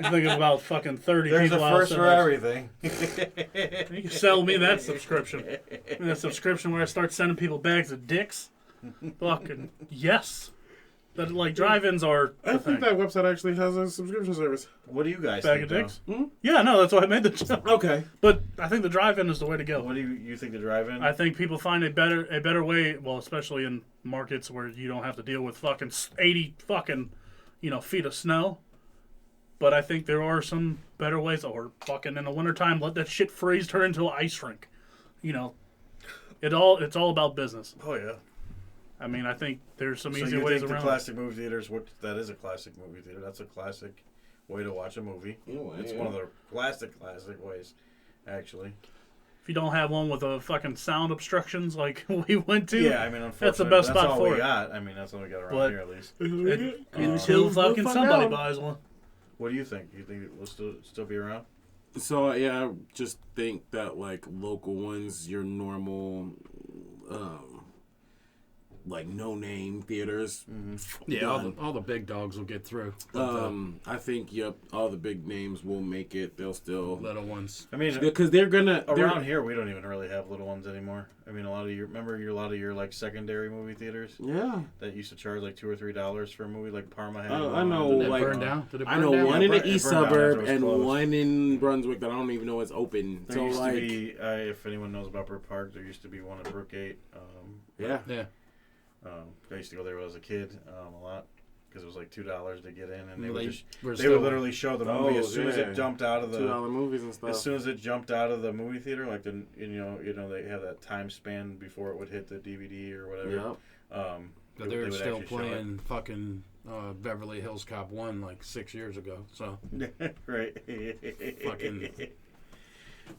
think of about fucking 30 There's a people first out for there. everything. You can sell me that subscription. That subscription where I start sending people bags of dicks. Fucking yes. But like drive-ins are I the think thing. that website actually has a subscription service. What do you guys Bag think? of Though? dicks? Hmm? Yeah, no, that's why I made the joke. Okay. But I think the drive-in is the way to go. What do you think the drive-in? I think people find a better way, well, especially in markets where you don't have to deal with fucking 80 fucking, feet of snow. But I think there are some better ways, or fucking in the wintertime, let that shit freeze, turn into an ice rink. It's all about business. Oh yeah. I mean, I think there's some So easy you ways think the around. classic movie theaters? That is a classic movie theater. That's a classic way to watch a movie. Oh, It's yeah. one of the classic ways, actually. If you don't have one with a fucking sound obstructions like we went to, Yeah, I mean, unfortunately, that's the best that's spot all for we it. got. I mean, that's all we got around But- here at least. Until fucking somebody buys one. What do you think? You think it will still be around? So yeah, I just think that like local ones, your normal, like no name theaters. Yeah, all the big dogs will get through. I think all the big names will make it. They'll still Little ones. I mean, because they're gonna around here we don't even really have little ones anymore. I mean, a lot of your like secondary movie theaters Yeah, that used to charge like $2 or $3 for a movie, like Parma had. I know, Did it like- burn down? Did it I burn know down? one in Yeah, the it east burned down after suburb it was and closed. one in Brunswick that I don't even know is open. There So used like, to be, if anyone knows about Brook Park, there used to be one at Brookgate. yeah, Yeah. I used to go there when I was a kid a lot because it was like $2 to get in, and they They would were they would literally show the movie Oh, as soon as yeah. it jumped out of the $2 movies and stuff. as soon as it jumped out of the movie theater, like the you know they have that time span before it would hit the DVD or whatever. Yep. But they they were would still actually show it. playing fucking Beverly Hills Cop 1 like 6 years ago. So Right. Fucking-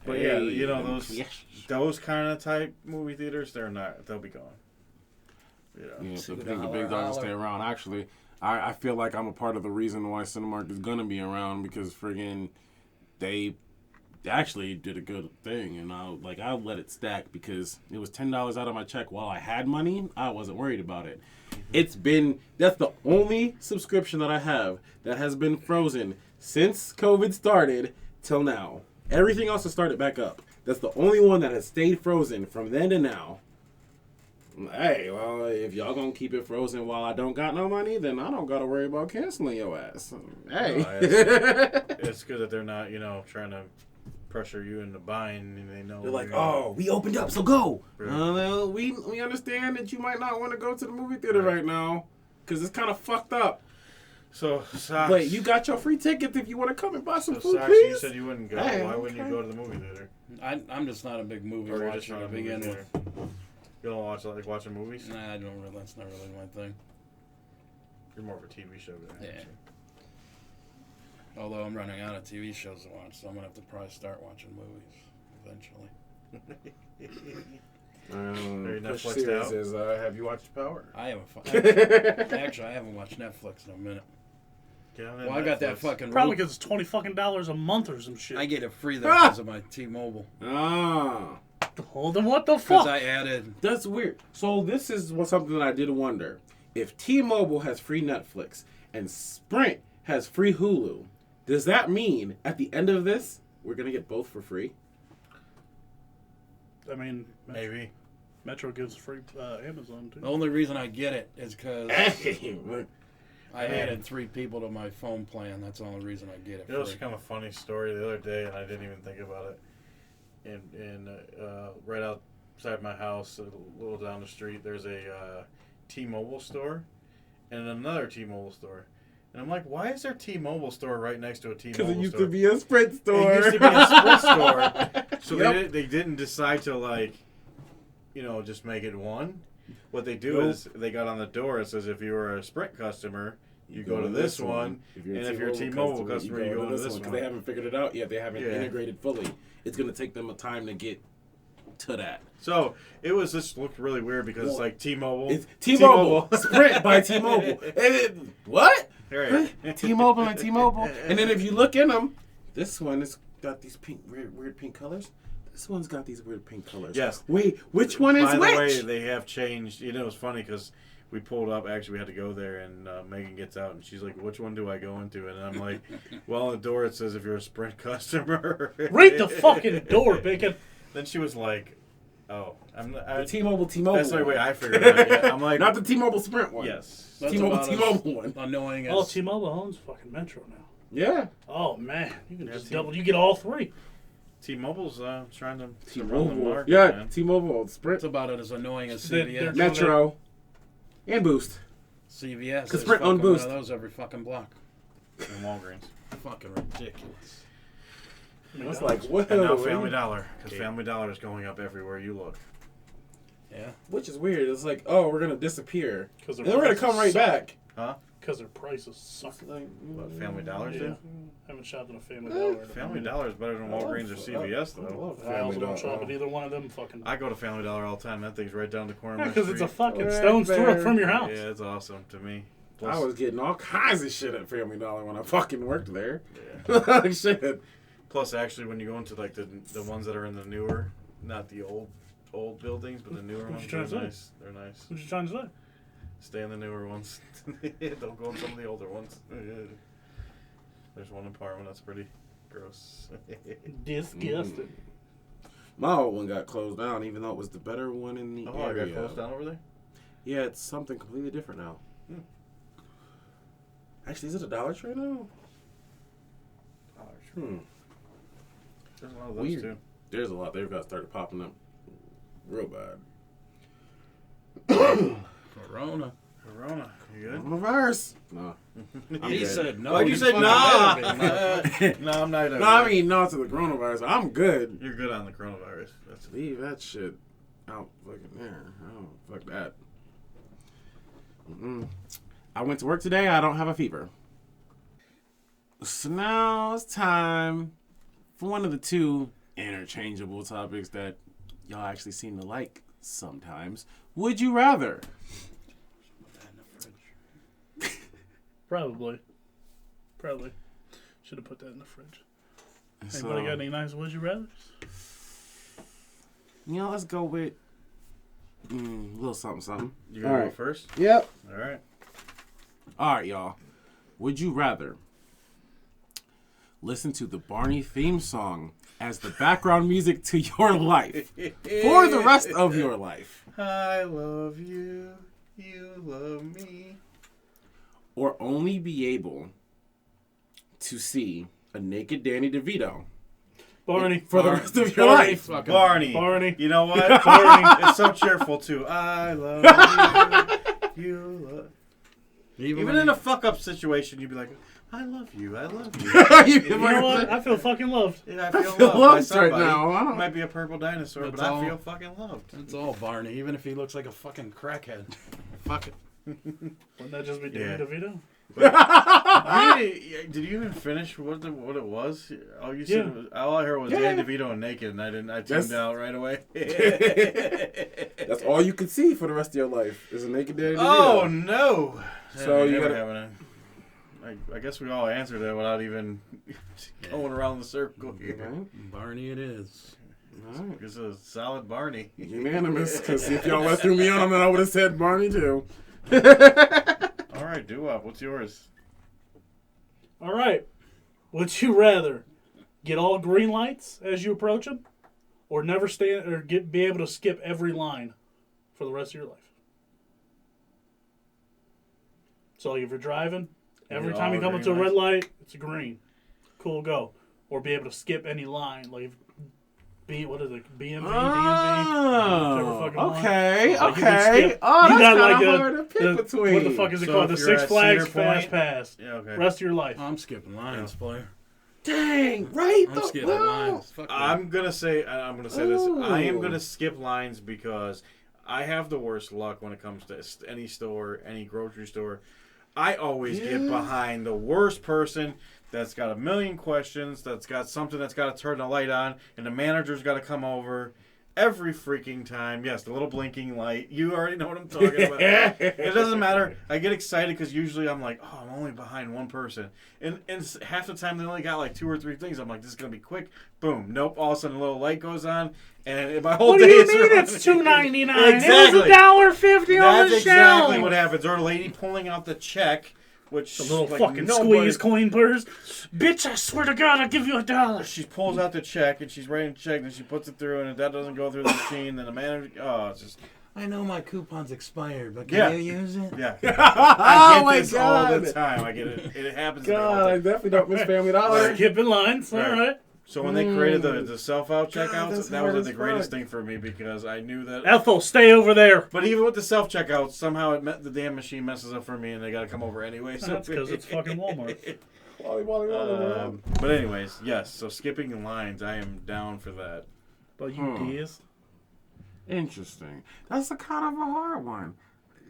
But yeah, Hey, you know yes. those kind of type movie theaters, they'll be gone. You know. Yeah, so I $2 think the big dogs will stay holler. around. Actually, I feel like I'm a part of the reason why Cinemark is gonna be around because friggin' they actually did a good thing, and I'll let it stack because it was $10 out of my check while I had money. I wasn't worried about it. That's the only subscription that I have that has been frozen since COVID started till now. Everything else has started back up. That's the only one that has stayed frozen from then to now. Hey, well, if y'all gonna keep it frozen while I don't got no money, then I don't gotta worry about canceling your ass. Hey. It's good that they're not, trying to pressure you into buying, and they know They're like, you're gonna- oh, we opened up, so go. Right. Well, we understand that you might not want to go to the movie theater right now because it's kind of fucked up. So, Sox, But you got your free tickets if you want to come and buy some so food, Sox, you please. said you wouldn't go. Hey, Why wouldn't you okay. go to the movie theater? I'm just not a big movie Or you're just watcher not to a movie begin theater? with. You don't like watching movies? Nah, I don't really. That's not really my thing. You're more of a TV show guy. Yeah. aren't you? Although I'm running out of TV shows to watch, so I'm gonna have to probably start watching movies eventually. Are you Push Netflixed series out? is, have you watched Power? I haven't. Actually, I haven't watched Netflix in a minute. Get on Well, I got that Netflix. fucking. Probably because it's $20 a month or some shit. I get it free though because of my T-Mobile. Ah. Hold on, what the Because fuck? I added. That's weird. So this is something that I did wonder. If T-Mobile has free Netflix and Sprint has free Hulu, does that mean at the end of this we're gonna get both for free? I mean, Maybe. Metro gives free Amazon The too. only reason I get it is because Look, I added 3 people to my phone plan. That's the only reason I get it It was free. kind of a funny story the other day, and I didn't even think about it. And right outside my house, a little down the street, there's a T-Mobile store and another T-Mobile store. And I'm like, why is there a T-Mobile store right next to a T-Mobile store? because it used to be a Sprint store. It used to be a Sprint store. So Yep. they didn't decide to just make it one. What they do Nope. is they got on the door. It says if you were a Sprint customer, you go to this one. And if you're a T-Mobile customer, you go to this one. Because they haven't figured it out yet. They haven't Yeah. integrated fully. It's going to take them a time to get to that. So it was just looked really weird because it's Well, like T-Mobile. It's T-Mobile. Sprint by T-Mobile. What? Right. T-Mobile and T-Mobile. And then if you look in them, this one has got these weird pink colors. This one's got these weird pink colors. Yes. Wait, which one is By the which? way, they have changed. It was funny because we pulled up. Actually, we had to go there, and Megan gets out, and she's like, "Which one do I go into?" And I'm like, "Well, on the door it says if you're a Sprint customer." Read the fucking door, Bacon. Then she was like, "Oh, I'm not." The T-Mobile. That's the way I figured it out. Yeah. I'm like, Not the T-Mobile Sprint one. yes. That's T-Mobile about as T-Mobile one. Annoying as. Oh, T-Mobile owns fucking Metro now. Yeah. Oh man, you can Yeah, just T- double. You get all 3. T-Mobile's trying to run the T-Mobile. market. Yeah, man. T-Mobile Sprint. It's about as annoying as They're- CVS. they're- Metro. And Boost. CVS. 'Cause There's Sprint owned fucking one Boost. of those every fucking block. And Walgreens. Fucking ridiculous. It's like, whoa. And now Family Dollar, because Family Dollar is going up everywhere you look. Yeah. Which is weird. It's like, oh, we're going to disappear. Because And then we're going to come right back. Huh? Because their prices suck. What, Family Dollar's Yeah. do? Haven't shopped at a Family Dollar. Family Dollar is better than Walgreens or CVS, though. I also don't shop at either one of them fucking. I go to Family Dollar all the time. That thing's right down the corner of my Because street. it's a fucking Right stone's throw there. from your house. Yeah, it's awesome to me. I was getting all kinds of shit at Family Dollar when I fucking worked there. Yeah. Shit. Plus, actually, when you go into like the ones that are in the newer, not the old buildings, but the newer What ones, you trying they're to say? nice. They're nice. What you trying to say? Stay in the newer ones. Don't go in some of the older ones. There's one in Parma that's pretty gross. Disgusting. My old one got closed down, even though it was the better one in the Oh, I area. got closed down over there? Yeah, it's something completely different now. Hmm. Actually, is it a Dollar Tree now? There's a lot of those Weird. too. There's a lot. They've got started popping up real bad. Corona. Corona, you good? Coronavirus. No. I'm He good. said no. Why'd you say fucking nah? better be, motherfucker. No, I'm not. No, I mean, no to the coronavirus. I'm good. You're good on the coronavirus. That's Leave that shit out fucking there. Oh, fuck that. I went to work today. I don't have a fever. So now it's time for one of the two interchangeable topics that y'all actually seem to like sometimes. Would you rather? Probably. Should have put that in the fridge. So, Anybody got any nice would you rather? let's go with a little something. you gonna go first? Yep. All right. All right, y'all. Would you rather listen to the Barney theme song as the background music to your life for the rest of your life, I love you. You love me. or only be able to see a naked Danny DeVito Barney. for the rest of your Barney. life? Fucking Barney. Barney. You know what? Barney. It's so cheerful too. I love you. You love. Even when in he- a fuck up situation, you'd be like, I love you. I love you. You know what? I feel fucking loved. Yeah, I feel feel loved by loved right somebody. now. I don't- It might be a purple dinosaur, That's but all. I feel fucking loved. It's all Barney, even if he looks like a fucking crackhead. Fuck it. Wouldn't that just be Danny Yeah. DeVito? Did you even finish what it was? All you said, Yeah. was, all I heard was Yeah. Danny DeVito and naked, and I That's- tuned out right away. That's all you can see for the rest of your life is a naked Danny DeVito. Oh no! So you Never gotta- having I guess we all answered that without even going around the circle here. Right? Barney it is. All right. It's a solid Barney. Unanimous, because if y'all would have threw me on, then I would have said Barney too. All right, Doo-Wop, what's yours? All right. Would you rather get all green lights as you approach them, or never stand or be able to skip every line for the rest of your life? So if you're driving, every Yeah, time you all come green up to a red lights. light, it's a green. Cool, go. Or be able to skip any line, like what is it, BMV, whichever Oh, fucking line. okay, Like, you can okay. skip- Oh, you that's got kind like of hard to pick between. what the fuck is it So called? The if you're Six at Flags Cedar Point- Fast Pass. Yeah, okay. Rest of your life. I'm skipping lines, player. Dang, right? I'm skipping lines. Fuck that. I'm gonna say this. Ooh. I am gonna skip lines because I have the worst luck when it comes to any store, any grocery store. I always get behind the worst person that's got a million questions, that's got something that's got to turn the light on, and the manager's got to come over every freaking time. Yes, the little blinking light. You already know what I'm talking about. It doesn't matter. I get excited because usually I'm like, oh, I'm only behind one person. And half the time they only got like 2 or 3 things. I'm like, this is going to be quick. Boom. Nope. All of a sudden a little light goes on. And my whole What day do you is mean ruined. it's $2.99? It Exactly. was $1.50 on That's the exactly shelf. what happens. Or a lady pulling out the check, which The little like, fucking nobody- squeeze coin purse. Bitch, I swear to God, I'll give you $1. She pulls out the check and she's writing the check, and she puts it through, and if that doesn't go through the machine, then the manager. Oh, it's just I know my coupon's expired, but Yeah. can you use it? yeah. Oh I get my this all the God. time. I get it. It happens. to me all God, the I time. definitely don't miss Family Dollar. Skipping lines. All Right. right. So when they created the self-out checkouts, that's that hard was as the greatest fuck. thing for me because I knew that. Ethel, stay over there. But even with the self-checkouts, somehow the damn machine messes up for me, and they got to come over anyway. So That's because it's fucking Walmart. But anyways, yes. So skipping lines, I am down for that. But you Diaz. Interesting. That's a kind of a hard one.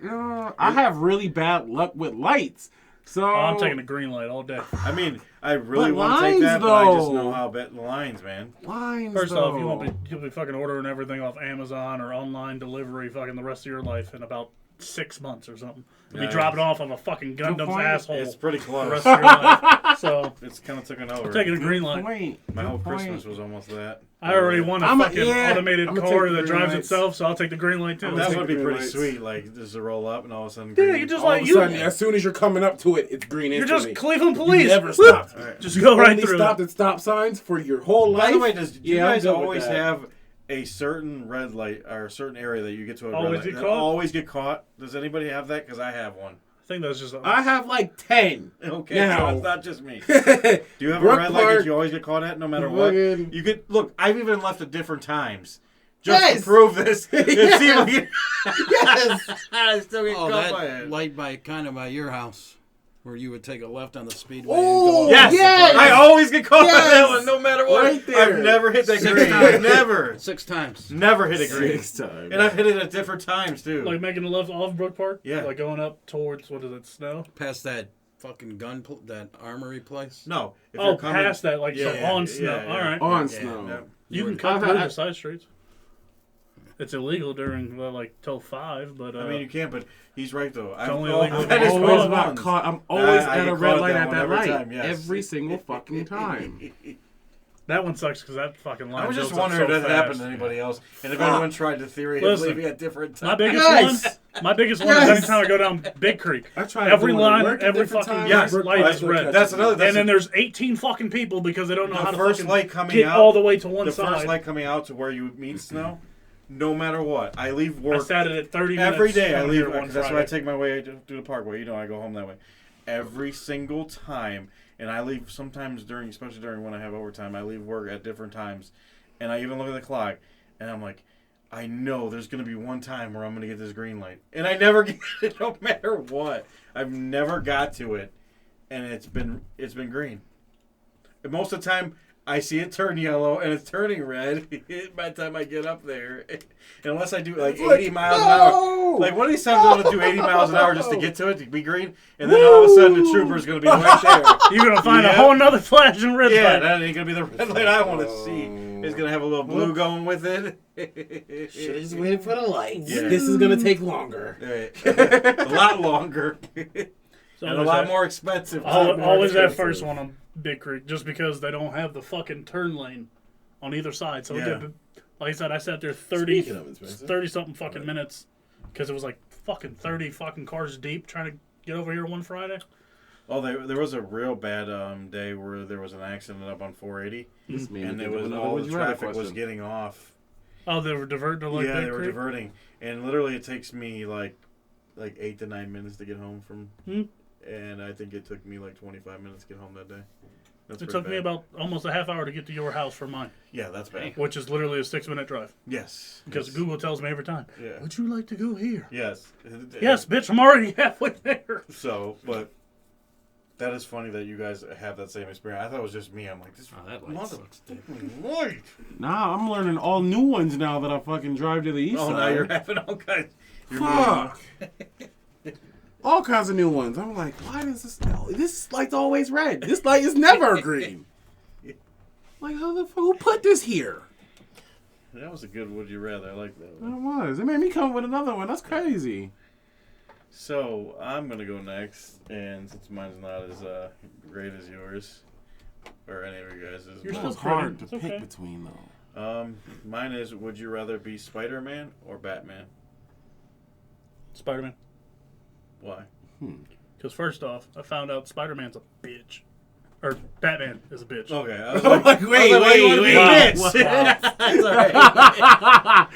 I have really bad luck with lights. So Oh, I'm taking a green light all day. I mean, I really But want to take lines, that, but I just though. know how bad lines, man. lines. First though. off, you'll be fucking ordering everything off Amazon or online delivery fucking the rest of your life in about 6 months or something. You'll be Nice. dropping off of a fucking Gundam's point. asshole It's pretty the close. rest of your life. So, It's kind of taken over. taking a green light. Point. My Good whole point. Christmas was almost that. I already won a I'm a- fucking yeah, automated I'm gonna car take the that green drives lights. itself, so I'll take the green light too. I'm That take would the be green pretty lights. sweet. Like just to roll up and all of a sudden. Yeah, green. you just All like of a you. sudden, as soon as you're coming up to it, it's green You're instantly. just Cleveland You police. never Whoop! stopped. All right. Just go right Only through. stopped at stop signs for your whole life. By the way, do you Yeah, I'm guys good with always that. have a certain red light or a certain area that you get to a Always red get light? caught? Always get caught. Does anybody have that? Because I have one. I think that's just. I have like 10. Okay, Now. so it's not just me. Do Do you have Brook a red light Park, that you always get caught at, no matter what? fucking- You could look. I've even left at different times, just Yes! to prove this. And see if we Yes. I still get Oh, caught by that it. light by your house, where you would take a left on the speedway. Oh, and go Yes, yes! I always get caught by that Yes! one, no matter what. Right there. I've never hit that Six green. times. Never, 6 times. never hit a green. 6 times. And I've hit it at different times too. Like making a left off Brook Park? Yeah. Like going up towards, what is it, Snow? Past that fucking that armory place. no, if Oh, past that, like so Yeah, on yeah, Snow. yeah. All right. On Yeah, snow. Yeah. You can I've cut through had- the side streets. It's illegal during, like, till 5, but... I mean, you can't, but he's right though. I've only illegal I'm if it's always caught not caught. I'm always I at get a red caught light at at that that one light. every time, yes. Every single fucking time. that one sucks because that fucking line I was just builds up wondering so if that happened fast. to anybody else, and if Fuck. anyone tried the theory of Listen, leaving at different times. My biggest Yes! one... My biggest one Yes! is anytime I go down Big Creek. I tried Every going to line, work at every different fucking times. Yes, light is Brook red. Park That's another. That's And then there's 18 fucking people because they don't know The how to first fucking light coming get out- all the way to one the side. first light coming out to where you meet Snow. No matter what, I leave I work sat at 30 minutes. every day. I coming leave here one because that's why I Friday. take my way through the parkway. You know, I go home that way. Every single time, and I leave sometimes during, especially during when I have overtime. I leave work at different times, and I even look at the clock, and I'm like, I know there's gonna be one time where I'm gonna get this green light, and I never get it, no matter what. I've never got to it, and it's been green. And most of the time, I see it turn yellow and it's turning red by the time I get up there. Unless I do like 80 miles an hour. Like one of these times I'm going to do 80 miles an hour just to get to it, to be green. And then all of a sudden the trooper's going to be right there. You're going to find a Yeah. whole nother flashing red Yeah, light. that ain't going to be the red light I want to see. It's going to have a little blue going with it. Should have just waited for the lights. Yeah. This is gonna take longer. A lot longer. So And a lot more expensive. Always that first one on Big Creek, just because they don't have the fucking turn lane on either side. So, Yeah. like I said, I sat there 30 Speaking of expensive. 30-something fucking minutes because it was like fucking 30 fucking cars deep trying to get over here one Friday. Oh, there was a real bad day where there was an accident up on 480. This made me And it think of was another all Would the You Rather traffic was question. getting off. Oh, they were diverting to like Yeah, Big they were Creek? diverting, and literally it takes me like 8 to 9 minutes to get home from, and I think it took me like 25 minutes to get home that day. That's It pretty took me bad. about almost a half hour to get to your house from mine, Yeah, that's bad. which is literally a 6-minute drive. Yes, Because yes. Google tells me every time, Yeah. would you like to go here? Yes. Yes, bitch, I'm already halfway there. So, but that is funny that you guys have that same experience. I thought it was just me. I'm like, this Oh, that light sucks, dude. light. Nah, I'm learning all new ones now that I fucking drive to the east Oh, side. now you're having all kinds. You're Fuck. All kinds of new ones. I'm like, why does this light's always red? This light is never green. Like, how the fuck? Who put this here? That was a good would you rather. I like that It one. was. It made me come up with another one. That's crazy. So I'm gonna go next, and since mine's not as great as yours, or any of you guys' You're That still was hard to It's pick okay. between though. mine is: would you rather be Spider-Man or Batman? Spider-Man. Why? Because first off, I found out Spider-Man's a bitch. Or Batman is a bitch. Okay, I was Like, like, wait, I was like, why you wanna be wait, bitch? Wow. That's all right.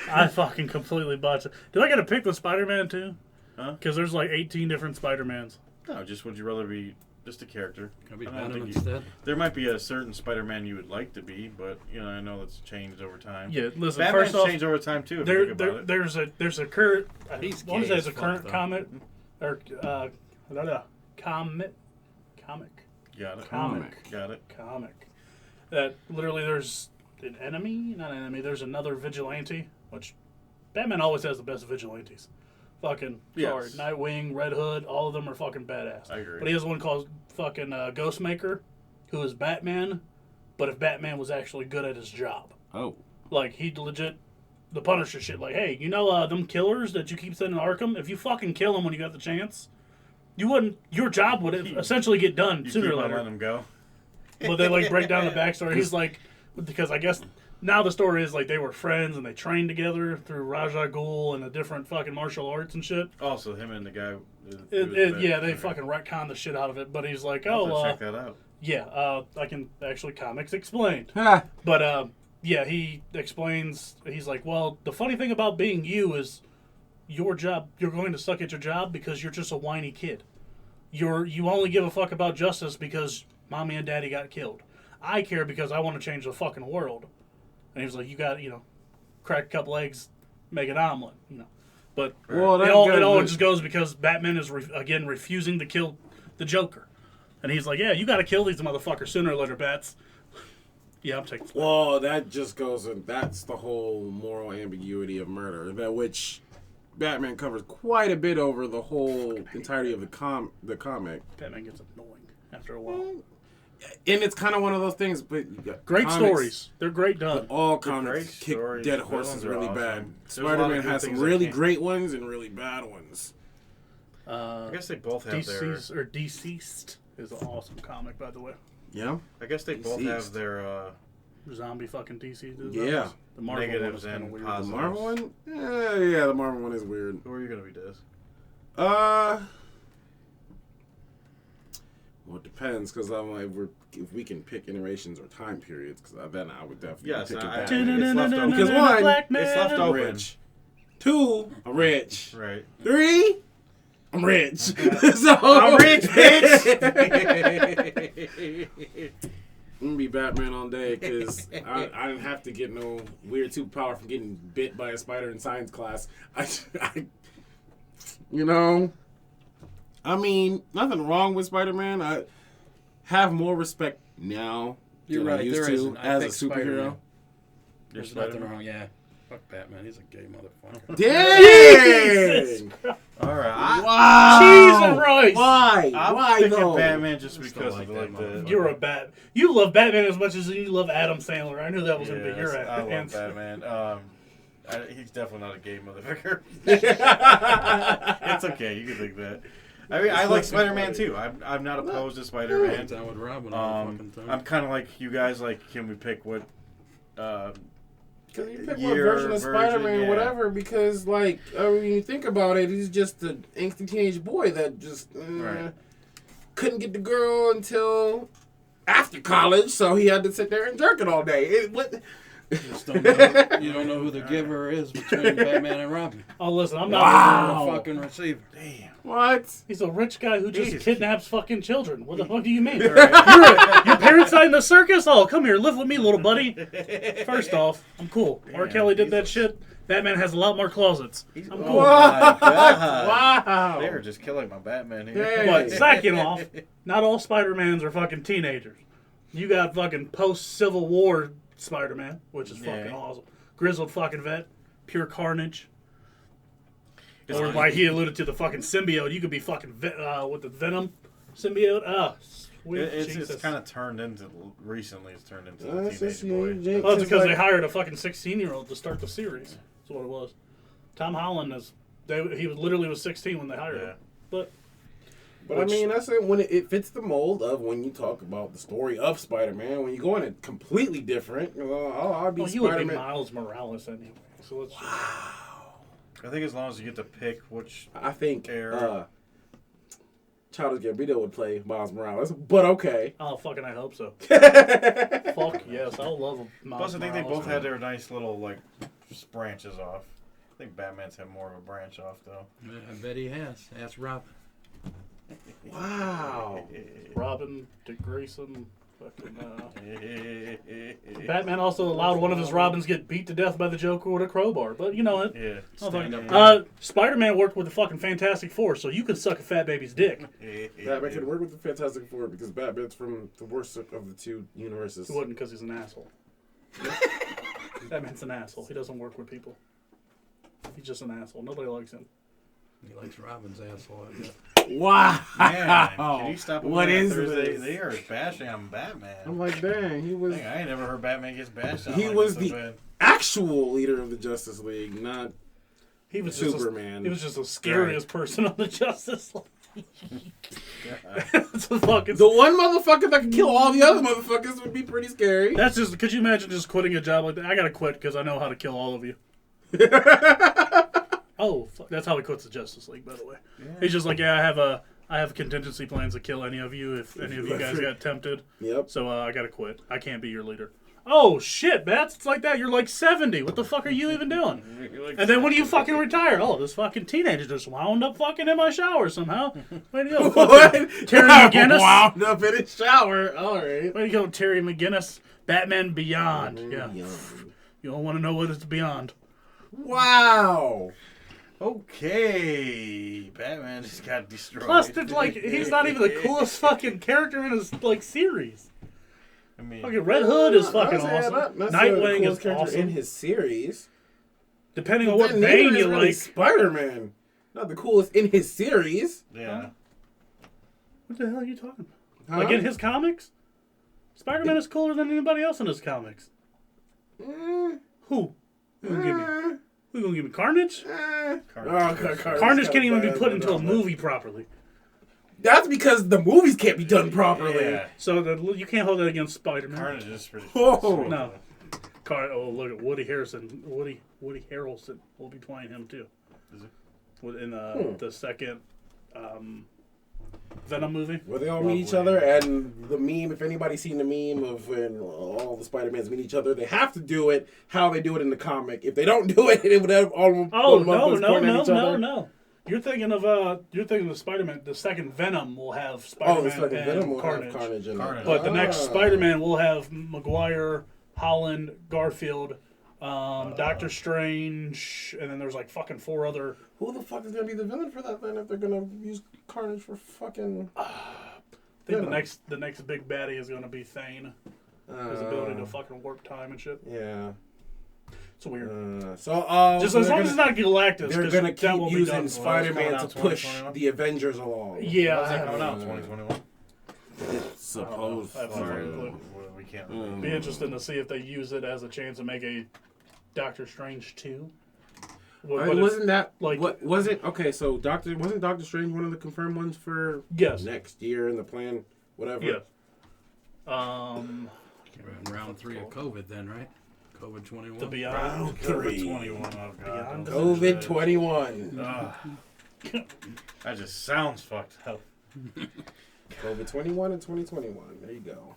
I fucking completely botched it. Do I got to pick the Spider-Man too? Huh? Because there's like 18 different Spider-Mans. No, just would you rather be just a character? Can I be I don't Venom think you- instead? There might be a certain Spider-Man you would like to be, but you know I know that's changed over time. Yeah, listen. Batman's first off, changed over time too. If you think about it. there's a current. I He's want to gay say as it's a fuck, current though. comic comic Got it. that literally there's an enemy, not an enemy. There's another vigilante, which Batman always has the best vigilantes. Fucking Yes. sorry, Nightwing, Red Hood, all of them are fucking badass. I agree. But he has one called fucking Ghostmaker, who is Batman, but if Batman was actually good at his job. Oh. Like, he legit, the Punisher shit, like, hey, you know them killers that you keep sending to Arkham? If you fucking kill them when you got the chance, you wouldn't, your job would essentially get done You sooner keep or on later. letting him go. But they, like, break down the backstory. He's like, because I guess now the story is, like, they were friends and they trained together through Raja Ghul and the different fucking martial arts and shit. Also, him and the guy. Yeah, they fucking retconned the shit out of it. But he's like, oh, check that out. yeah, I can actually comics explained. Ha. But yeah, he explains. He's like, well, the funny thing about being you is your job. You're going to suck at your job because you're just a whiny kid. You only give a fuck about justice because mommy and daddy got killed. I care because I want to change the fucking world. And he was like, you got crack a couple eggs, make an omelet, But Well, it all good. just goes because Batman is again refusing to kill the Joker. And he's like, yeah, you got to kill these motherfuckers sooner or later, Bats. Yeah, I'm taking. Well, that just goes, and that's the whole moral ambiguity of murder, that which Batman covers quite a bit over the whole entirety of the comic. Batman gets annoying after a while. And it's kind of one of those things, but Great comics, stories. They're great done. All great comics kick stories. dead Villains horses are really awesome. bad. There's a lot of Spider-Man good has some things that really can't- great ones and really bad ones. I guess they both have their. Deceased is an awesome comic, by the way. Yeah? I guess they both Deceased. have their Zombie fucking DC. Yeah. The Marvel Negatives one is kinda and weird. The positives. Marvel one? Yeah, the Marvel one is weird. Who are you gonna be, Des? Well, it depends, because I'm like, if we can pick iterations or time periods, because then I would definitely Yes, pick it I- that I- way. it's left open. Because one, Black It's left man. I'm open. rich. 2, I'm rich. Right. 3, I'm rich. So I'm rich, bitch. I'm gonna be Batman all day because I didn't have to get no weird superpower from getting bit by a spider in science class. I mean, nothing wrong with Spider-Man. I have more respect now You're than I right. used There to isn't. I as a think Spider-Man. superhero. You're There's nothing Spider-Man? wrong. Yeah. Fuck Batman. He's a gay motherfucker. Dang! All right. Wow! Jesus Christ! Why? I'm Why picking though? Batman just I still because like of that like the. motherfucker. You're a bat. You love Batman as much as you love Adam Sandler. I knew that was gonna be Yes, your I love answer. Batman. He's definitely not a gay motherfucker. It's okay. You can think that. I mean, I like Spider-Man too. I'm not opposed to Spider-Man. Down with Robin all the fucking time. I'm kind of like you guys. Like, can we pick what? Because you pick what Year, version of Spider-Man, yeah. whatever, because, like, I mean, you think about it, he's just an angsty teenage boy that just Right. couldn't get the girl until after college, so he had to sit there and jerk it all day. Just don't know, you don't know who the giver is between Batman and Robin. Oh, listen, I'm not. Wow. The fucking receiver. Damn. What? He's a rich guy who just Jesus. kidnaps fucking children. What the fuck do you mean? Your parents signed the circus? Oh, come here, live with me, little buddy. First off, I'm cool. R. Damn, Kelly did that Jesus. shit. Batman has a lot more closets. I'm Oh cool. my God. Wow. They are just killing my Batman here. Hey. But second off, not all Spider-Mans are fucking teenagers. You got fucking post-Civil War Spider-Man, which is fucking Yeah. awesome. Grizzled fucking vet, pure carnage. It's Or like- like he alluded to the fucking symbiote, you could be fucking with the Venom symbiote. Sweet It's Jesus. kind of turned into recently. It's turned into That's a just teenage boy. you, Jake. Well, it's Just because like- they hired a fucking 16-year-old to start the series. That's what it was. Tom Holland he was literally 16 when they hired Yeah. him. But But I mean, that's it. When it fits the mold of when you talk about the story of Spider-Man, when you go in it completely different, I'll be you would be Spider-Man. Miles Morales anyway. So let's I think as long as you get to pick which. I think Era. Childish Gambino would play Miles Morales, but okay. Oh, fucking I hope so. Fuck yes, I love him. Plus, I think they both had their nice little like branches off. I think Batman's had more of a branch off though. Yeah, I bet he has. Ask Robin. Wow. Robin, Dick Grayson. Fucking, Batman also allowed one of his Robins get beat to death by the Joker with a crowbar. But you know it. Yeah. Oh, fucking- Stand up. Spider-Man worked with the fucking Fantastic Four, so you could suck a fat baby's dick. Batman could work with the Fantastic Four because Batman's from the worst of the two universes. He wouldn't because he's an asshole. Batman's an asshole. He doesn't work with people. He's just an asshole. Nobody likes him. He likes Robin's asshole. I guess. Wow. Man, can you stop? What is Thursday? this? They are bashing on Batman. I'm like, dang, he was Dang, I ain't never heard Batman gets bashed on. He like was this, the- man. actual leader of the Justice League, not He was Superman. He was just the scariest person on the Justice League. It's a fucking. the one motherfucker that could kill all the other motherfuckers would be pretty scary. That's just. Could you imagine just quitting a job like that? I gotta quit because I know how to kill all of you. Oh, fuck. That's how he quits the Justice League. By the way, he's just like, yeah, I have contingency plans to kill any of you if any of you guys got tempted. Yep. So I gotta quit. I can't be your leader. Oh shit, Bats! It's like that. You're like 70. What the fuck are you even doing? And then when do you fucking retire? Oh, this fucking teenager just wound up fucking in my shower somehow. Way to go, fucking Terry McGinnis. Wound up in his shower. All right. Way to go, Terry McGinnis. Batman Beyond. Yeah. You don't want to know what it's beyond. Wow. Okay, Batman just got destroyed. Plus, it's like he's not even the coolest fucking character in his like series. I mean, Fucking Red Hood is fucking awesome. Nightwing is character awesome. in his series. Depending on what Then Bane neither you is really like. Spider-Man. Not the coolest in his series. yeah. What the hell are you talking about? Huh? Like in his comics? Spider-Man is cooler than anybody else in his comics. Who? Who gonna give me? Who gonna give me Carnage? Carnage can't even be put into a movie properly. That's because the movies can't be done properly. Yeah. So you can't hold that against Spider-Man. Carnage is pretty. Whoa. No. Oh, look at Woody Harrelson. Woody Harrelson will be playing him too. Is it? In the second Venom movie. Where they all meet each other, and the meme, if anybody's seen the meme of when all the Spider-Mans meet each other, they have to do it how they do it in the comic. If they don't do it, it would have all Oh the motherfuckers pointing at each other. no. You're thinking of the Spider-Man. The second Venom will have Spider-Man Oh, the second and Venom will Carnage. have Carnage in it. But the next Ah. Spider-Man will have Maguire, Holland, Garfield, Doctor Strange, and then there's like fucking 4 other. Who the fuck is gonna be the villain for that then? If they're gonna use Carnage for fucking, I think Venom. the next big baddie is gonna be Thane. His ability to fucking warp time and shit. yeah. It's weird. Just Just as long as it's not Galactus. they're 'cause gonna that keep won't be using done. Spider-Man Well, it's to coming out push 2021. the Avengers along. Yeah, How's I that don't coming out? know. 2021. It's supposed I have no fucking to. clue. We can't. Be interesting to see if they use it as a chance to make a Doctor Strange 2. Wasn't that like- what was it? Okay, so wasn't Doctor Strange one of the confirmed ones for Yes. next year in the plan? Whatever. Yes. We're in round 3 of COVID then, right? COVID 21. The Beyond. Round 3. 21. Oh god. Beyond don't COVID say 21. that. That just sounds fucked up. COVID 21 and 2021. There you go.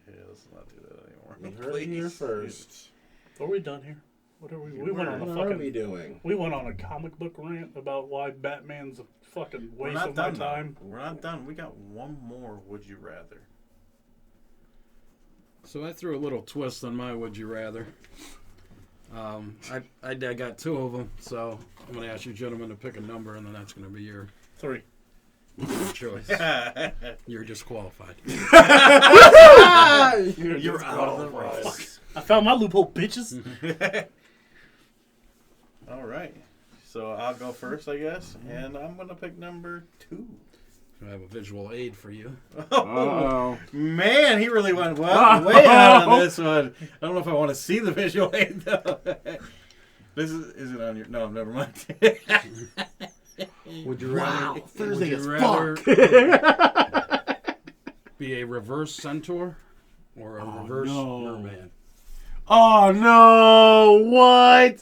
Yeah, let's not do that anymore. You heard it here first. Are we done here? What are we? We went on a What are we fucking. doing? We went on a comic book rant about why Batman's a fucking We're waste not of my done. time. Though. We're not done. We got one more. Would you rather? So I threw a little twist on my would you rather. I got 2 of them, so I'm going to ask you gentlemen to pick a number, and then that's going to be your 3. choice. You're disqualified. You're out of the race. I found my loophole, bitches. All right. So I'll go first, I guess, and I'm gonna pick number 2. I have a visual aid for you. Oh. Man, he really went way out on this one. I don't know if I want to see the visual aid though. This is it on your? No, never mind. Would you Wow, rather? Thursday would you as rather be a reverse centaur or a reverse no. merman? Oh no! What?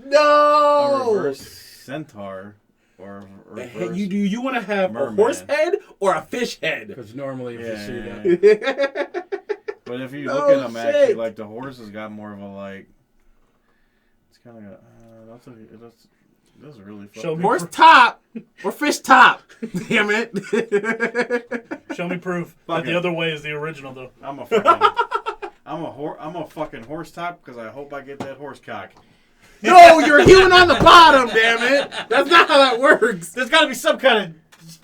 A No! reverse centaur or a reverse. You want to have merman. a horse head or a fish head? Because normally, if you see Yeah. that, But if you No look at them, actually, shit. like the horse has got more of a like. It's kind of like that's really fun. Show me, Horse top or fish top? Damn it! show me proof that Fuck the it. other way is the original, though. I'm a fucking horse top because I hope I get that horse cock. No, you're human on the bottom. Damn it! That's not how that works. There's got to be some kind of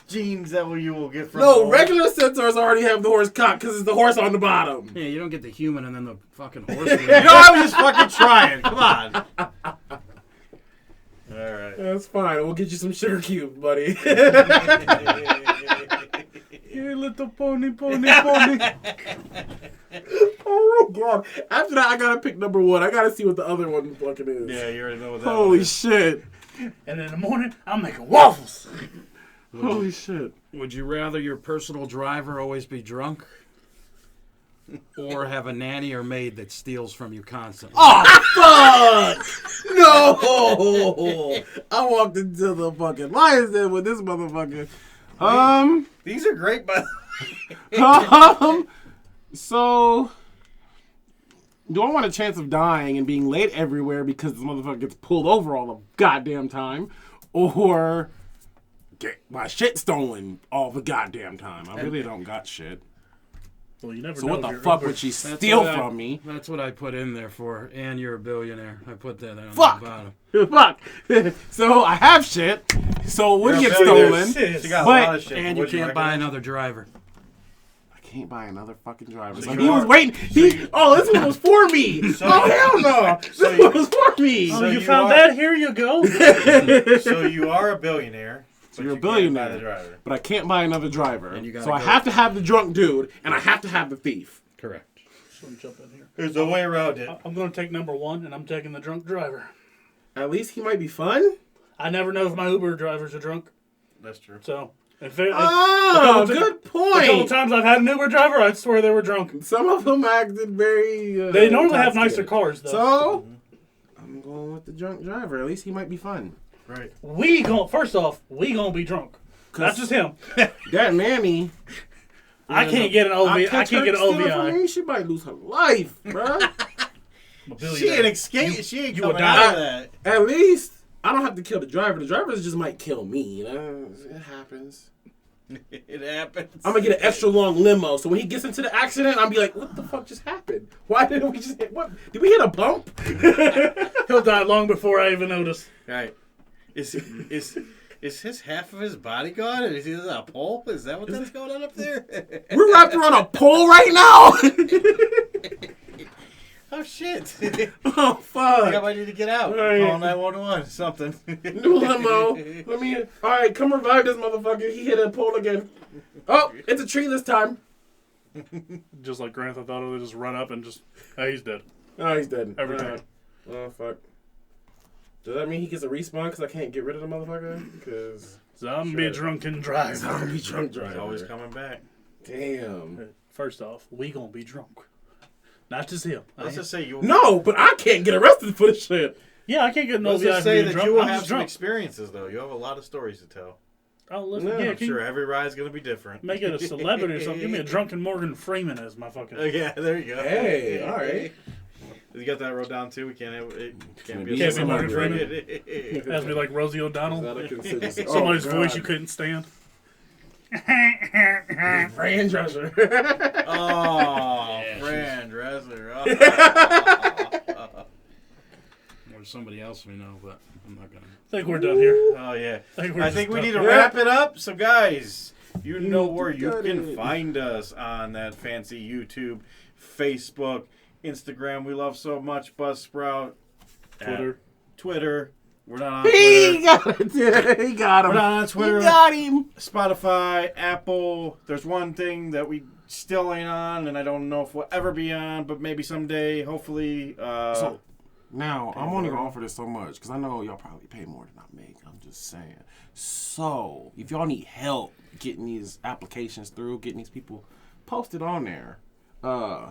genes that you will get from. the No, horse. regular centaurs already have the horse cock because it's the horse on the bottom. yeah, you don't get the human and then the fucking horse. You know, I was just fucking trying. Come on. All right. right. That's fine. We'll get you some sugar cubes, buddy. Hey, little pony. Oh god! After that, I gotta pick number one. I gotta see what the other one fucking is. Yeah, you already know what that Holy is. shit! And in the morning, I'm making waffles. Holy shit! Would you rather your personal driver always be drunk? Or have a nanny or maid that steals from you constantly? Oh fuck! No! I walked into the fucking lion's den with this motherfucker. These are great, but So, do I want a chance of dying and being late everywhere because this motherfucker gets pulled over all the goddamn time, or get my shit stolen all the goddamn time? I really don't got shit. Well, you never So know what if the you're fuck Uber- would she That's steal what from me? That's what I put in there for. And you're a billionaire. I put that on Fuck! the bottom. Fuck. So I have shit. So it would You're get a billionaire. stolen. She got But- a lot of shit. And you Would can't buy recommend? another driver. I can't buy another fucking driver. So So you he was are- waiting. This one was for me. So Oh you- hell no! so This you- one was for me. Oh, So you you found are- that? Here you go. So you are a billionaire. But you're a you can't buy billionaire. the driver. But I can't buy another driver. And you gotta So I go. have to have the drunk dude, and I have to have the thief. Correct. Let me jump in here. There's no way around it. I'm going to take number one, and I'm taking the drunk driver. At least he might be fun. I never know if my Uber drivers are drunk. That's true. So, if it, Oh, the good couple point. times I've had an Uber driver, I'd swear they were drunk. Some of them acted very. They normally have nicer intoxicated. cars, though. So I'm going with the drunk driver. At least he might be fun. Right. First off, we gonna be drunk. Not just him. That nanny. I can't get an OV. I catch can't her get an stealing from OVI. me, she might lose her life, bruh. I'm a She billionaire. ain't escape. She ain't you coming would out die. of that. At least I don't have to kill the driver. The driver just might kill me. You know, it happens. It happens. I'm gonna get an extra long limo, so when he gets into the accident, I'm be like, "What the fuck just happened? Why didn't we just hit? What did we hit a bump?" He'll die long before I even notice. Right. Is his half of his body gone? Is he on a pole? Is that that's going on up there? We're wrapped around a pole right now. Oh shit! Oh I fuck! think I might need to get out. Right. Call 911. Something. New limo. Let me. All right, come revive this motherfucker. He hit a pole again. Oh, it's a tree this time. Just like Grand Theft Auto, they just run up and just, hey, he's dead. Oh, he's dead. Every All time. right. Oh fuck. Does that mean he gets a respawn because I can't get rid of the motherfucker? Because Zombie drunken driver. zombie drunk He's driver. always coming back. Damn. First off, we gonna be drunk. Not just him. Let's just say you. No, but I can't get arrested for this shit. Yeah, I can't get no Let's OVI just for say being that drunk. you will I'm have just some drunk. experiences, though. You have a lot of stories to tell. Oh, listen, Yeah, yeah, I'm can sure you every ride's gonna be different. make it a celebrity or something? Give me a drunken Morgan Freeman as my fucking. Yeah, there you go. Hey, all right. You got that wrote down too. We can't. It can't be be. Can't be Morgan Freeman. Has me like Rosie O'Donnell. Is that a contingency? Somebody's Oh, voice God. you couldn't stand. Fran Drescher. Oh, Fran Dresser. Or somebody else we know, but I'm not gonna. I think we're done here. Oh yeah. We're I just think we done. need to Yeah. wrap it up. So guys, you know where you got can it. find us on that fancy YouTube, Facebook, Instagram. We love so much Buzzsprout, Twitter. Twitter. We're not on He Twitter. got it. He got him. We're not on Twitter. He got him. Spotify, Apple. There's one thing that we still ain't on, and I don't know if we'll ever be on, but maybe someday, hopefully. So now I'm only gonna offer this so much because I know y'all probably pay more than I make. I'm just saying. So if y'all need help getting these applications through, getting these people posted on there, I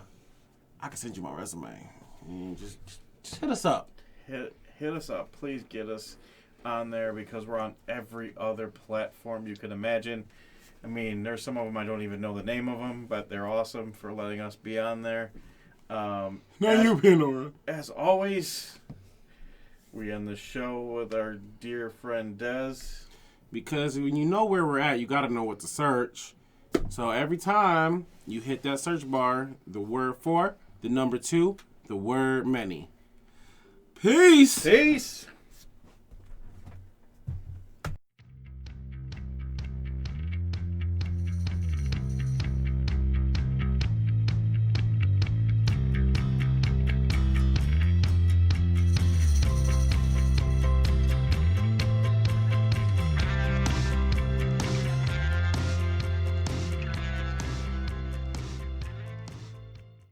can send you my resume. And just hit us up. hit us up. Please get us on there because we're on every other platform you can imagine. I mean, there's some of them I don't even know the name of them, but they're awesome for letting us be on there. Now you Pandora. As always, we end the show with our dear friend Des. Because when you know where we're at, you got to know what to search. So every time you hit that search bar, the word 4, the number 2, the word many. Peace. Peace.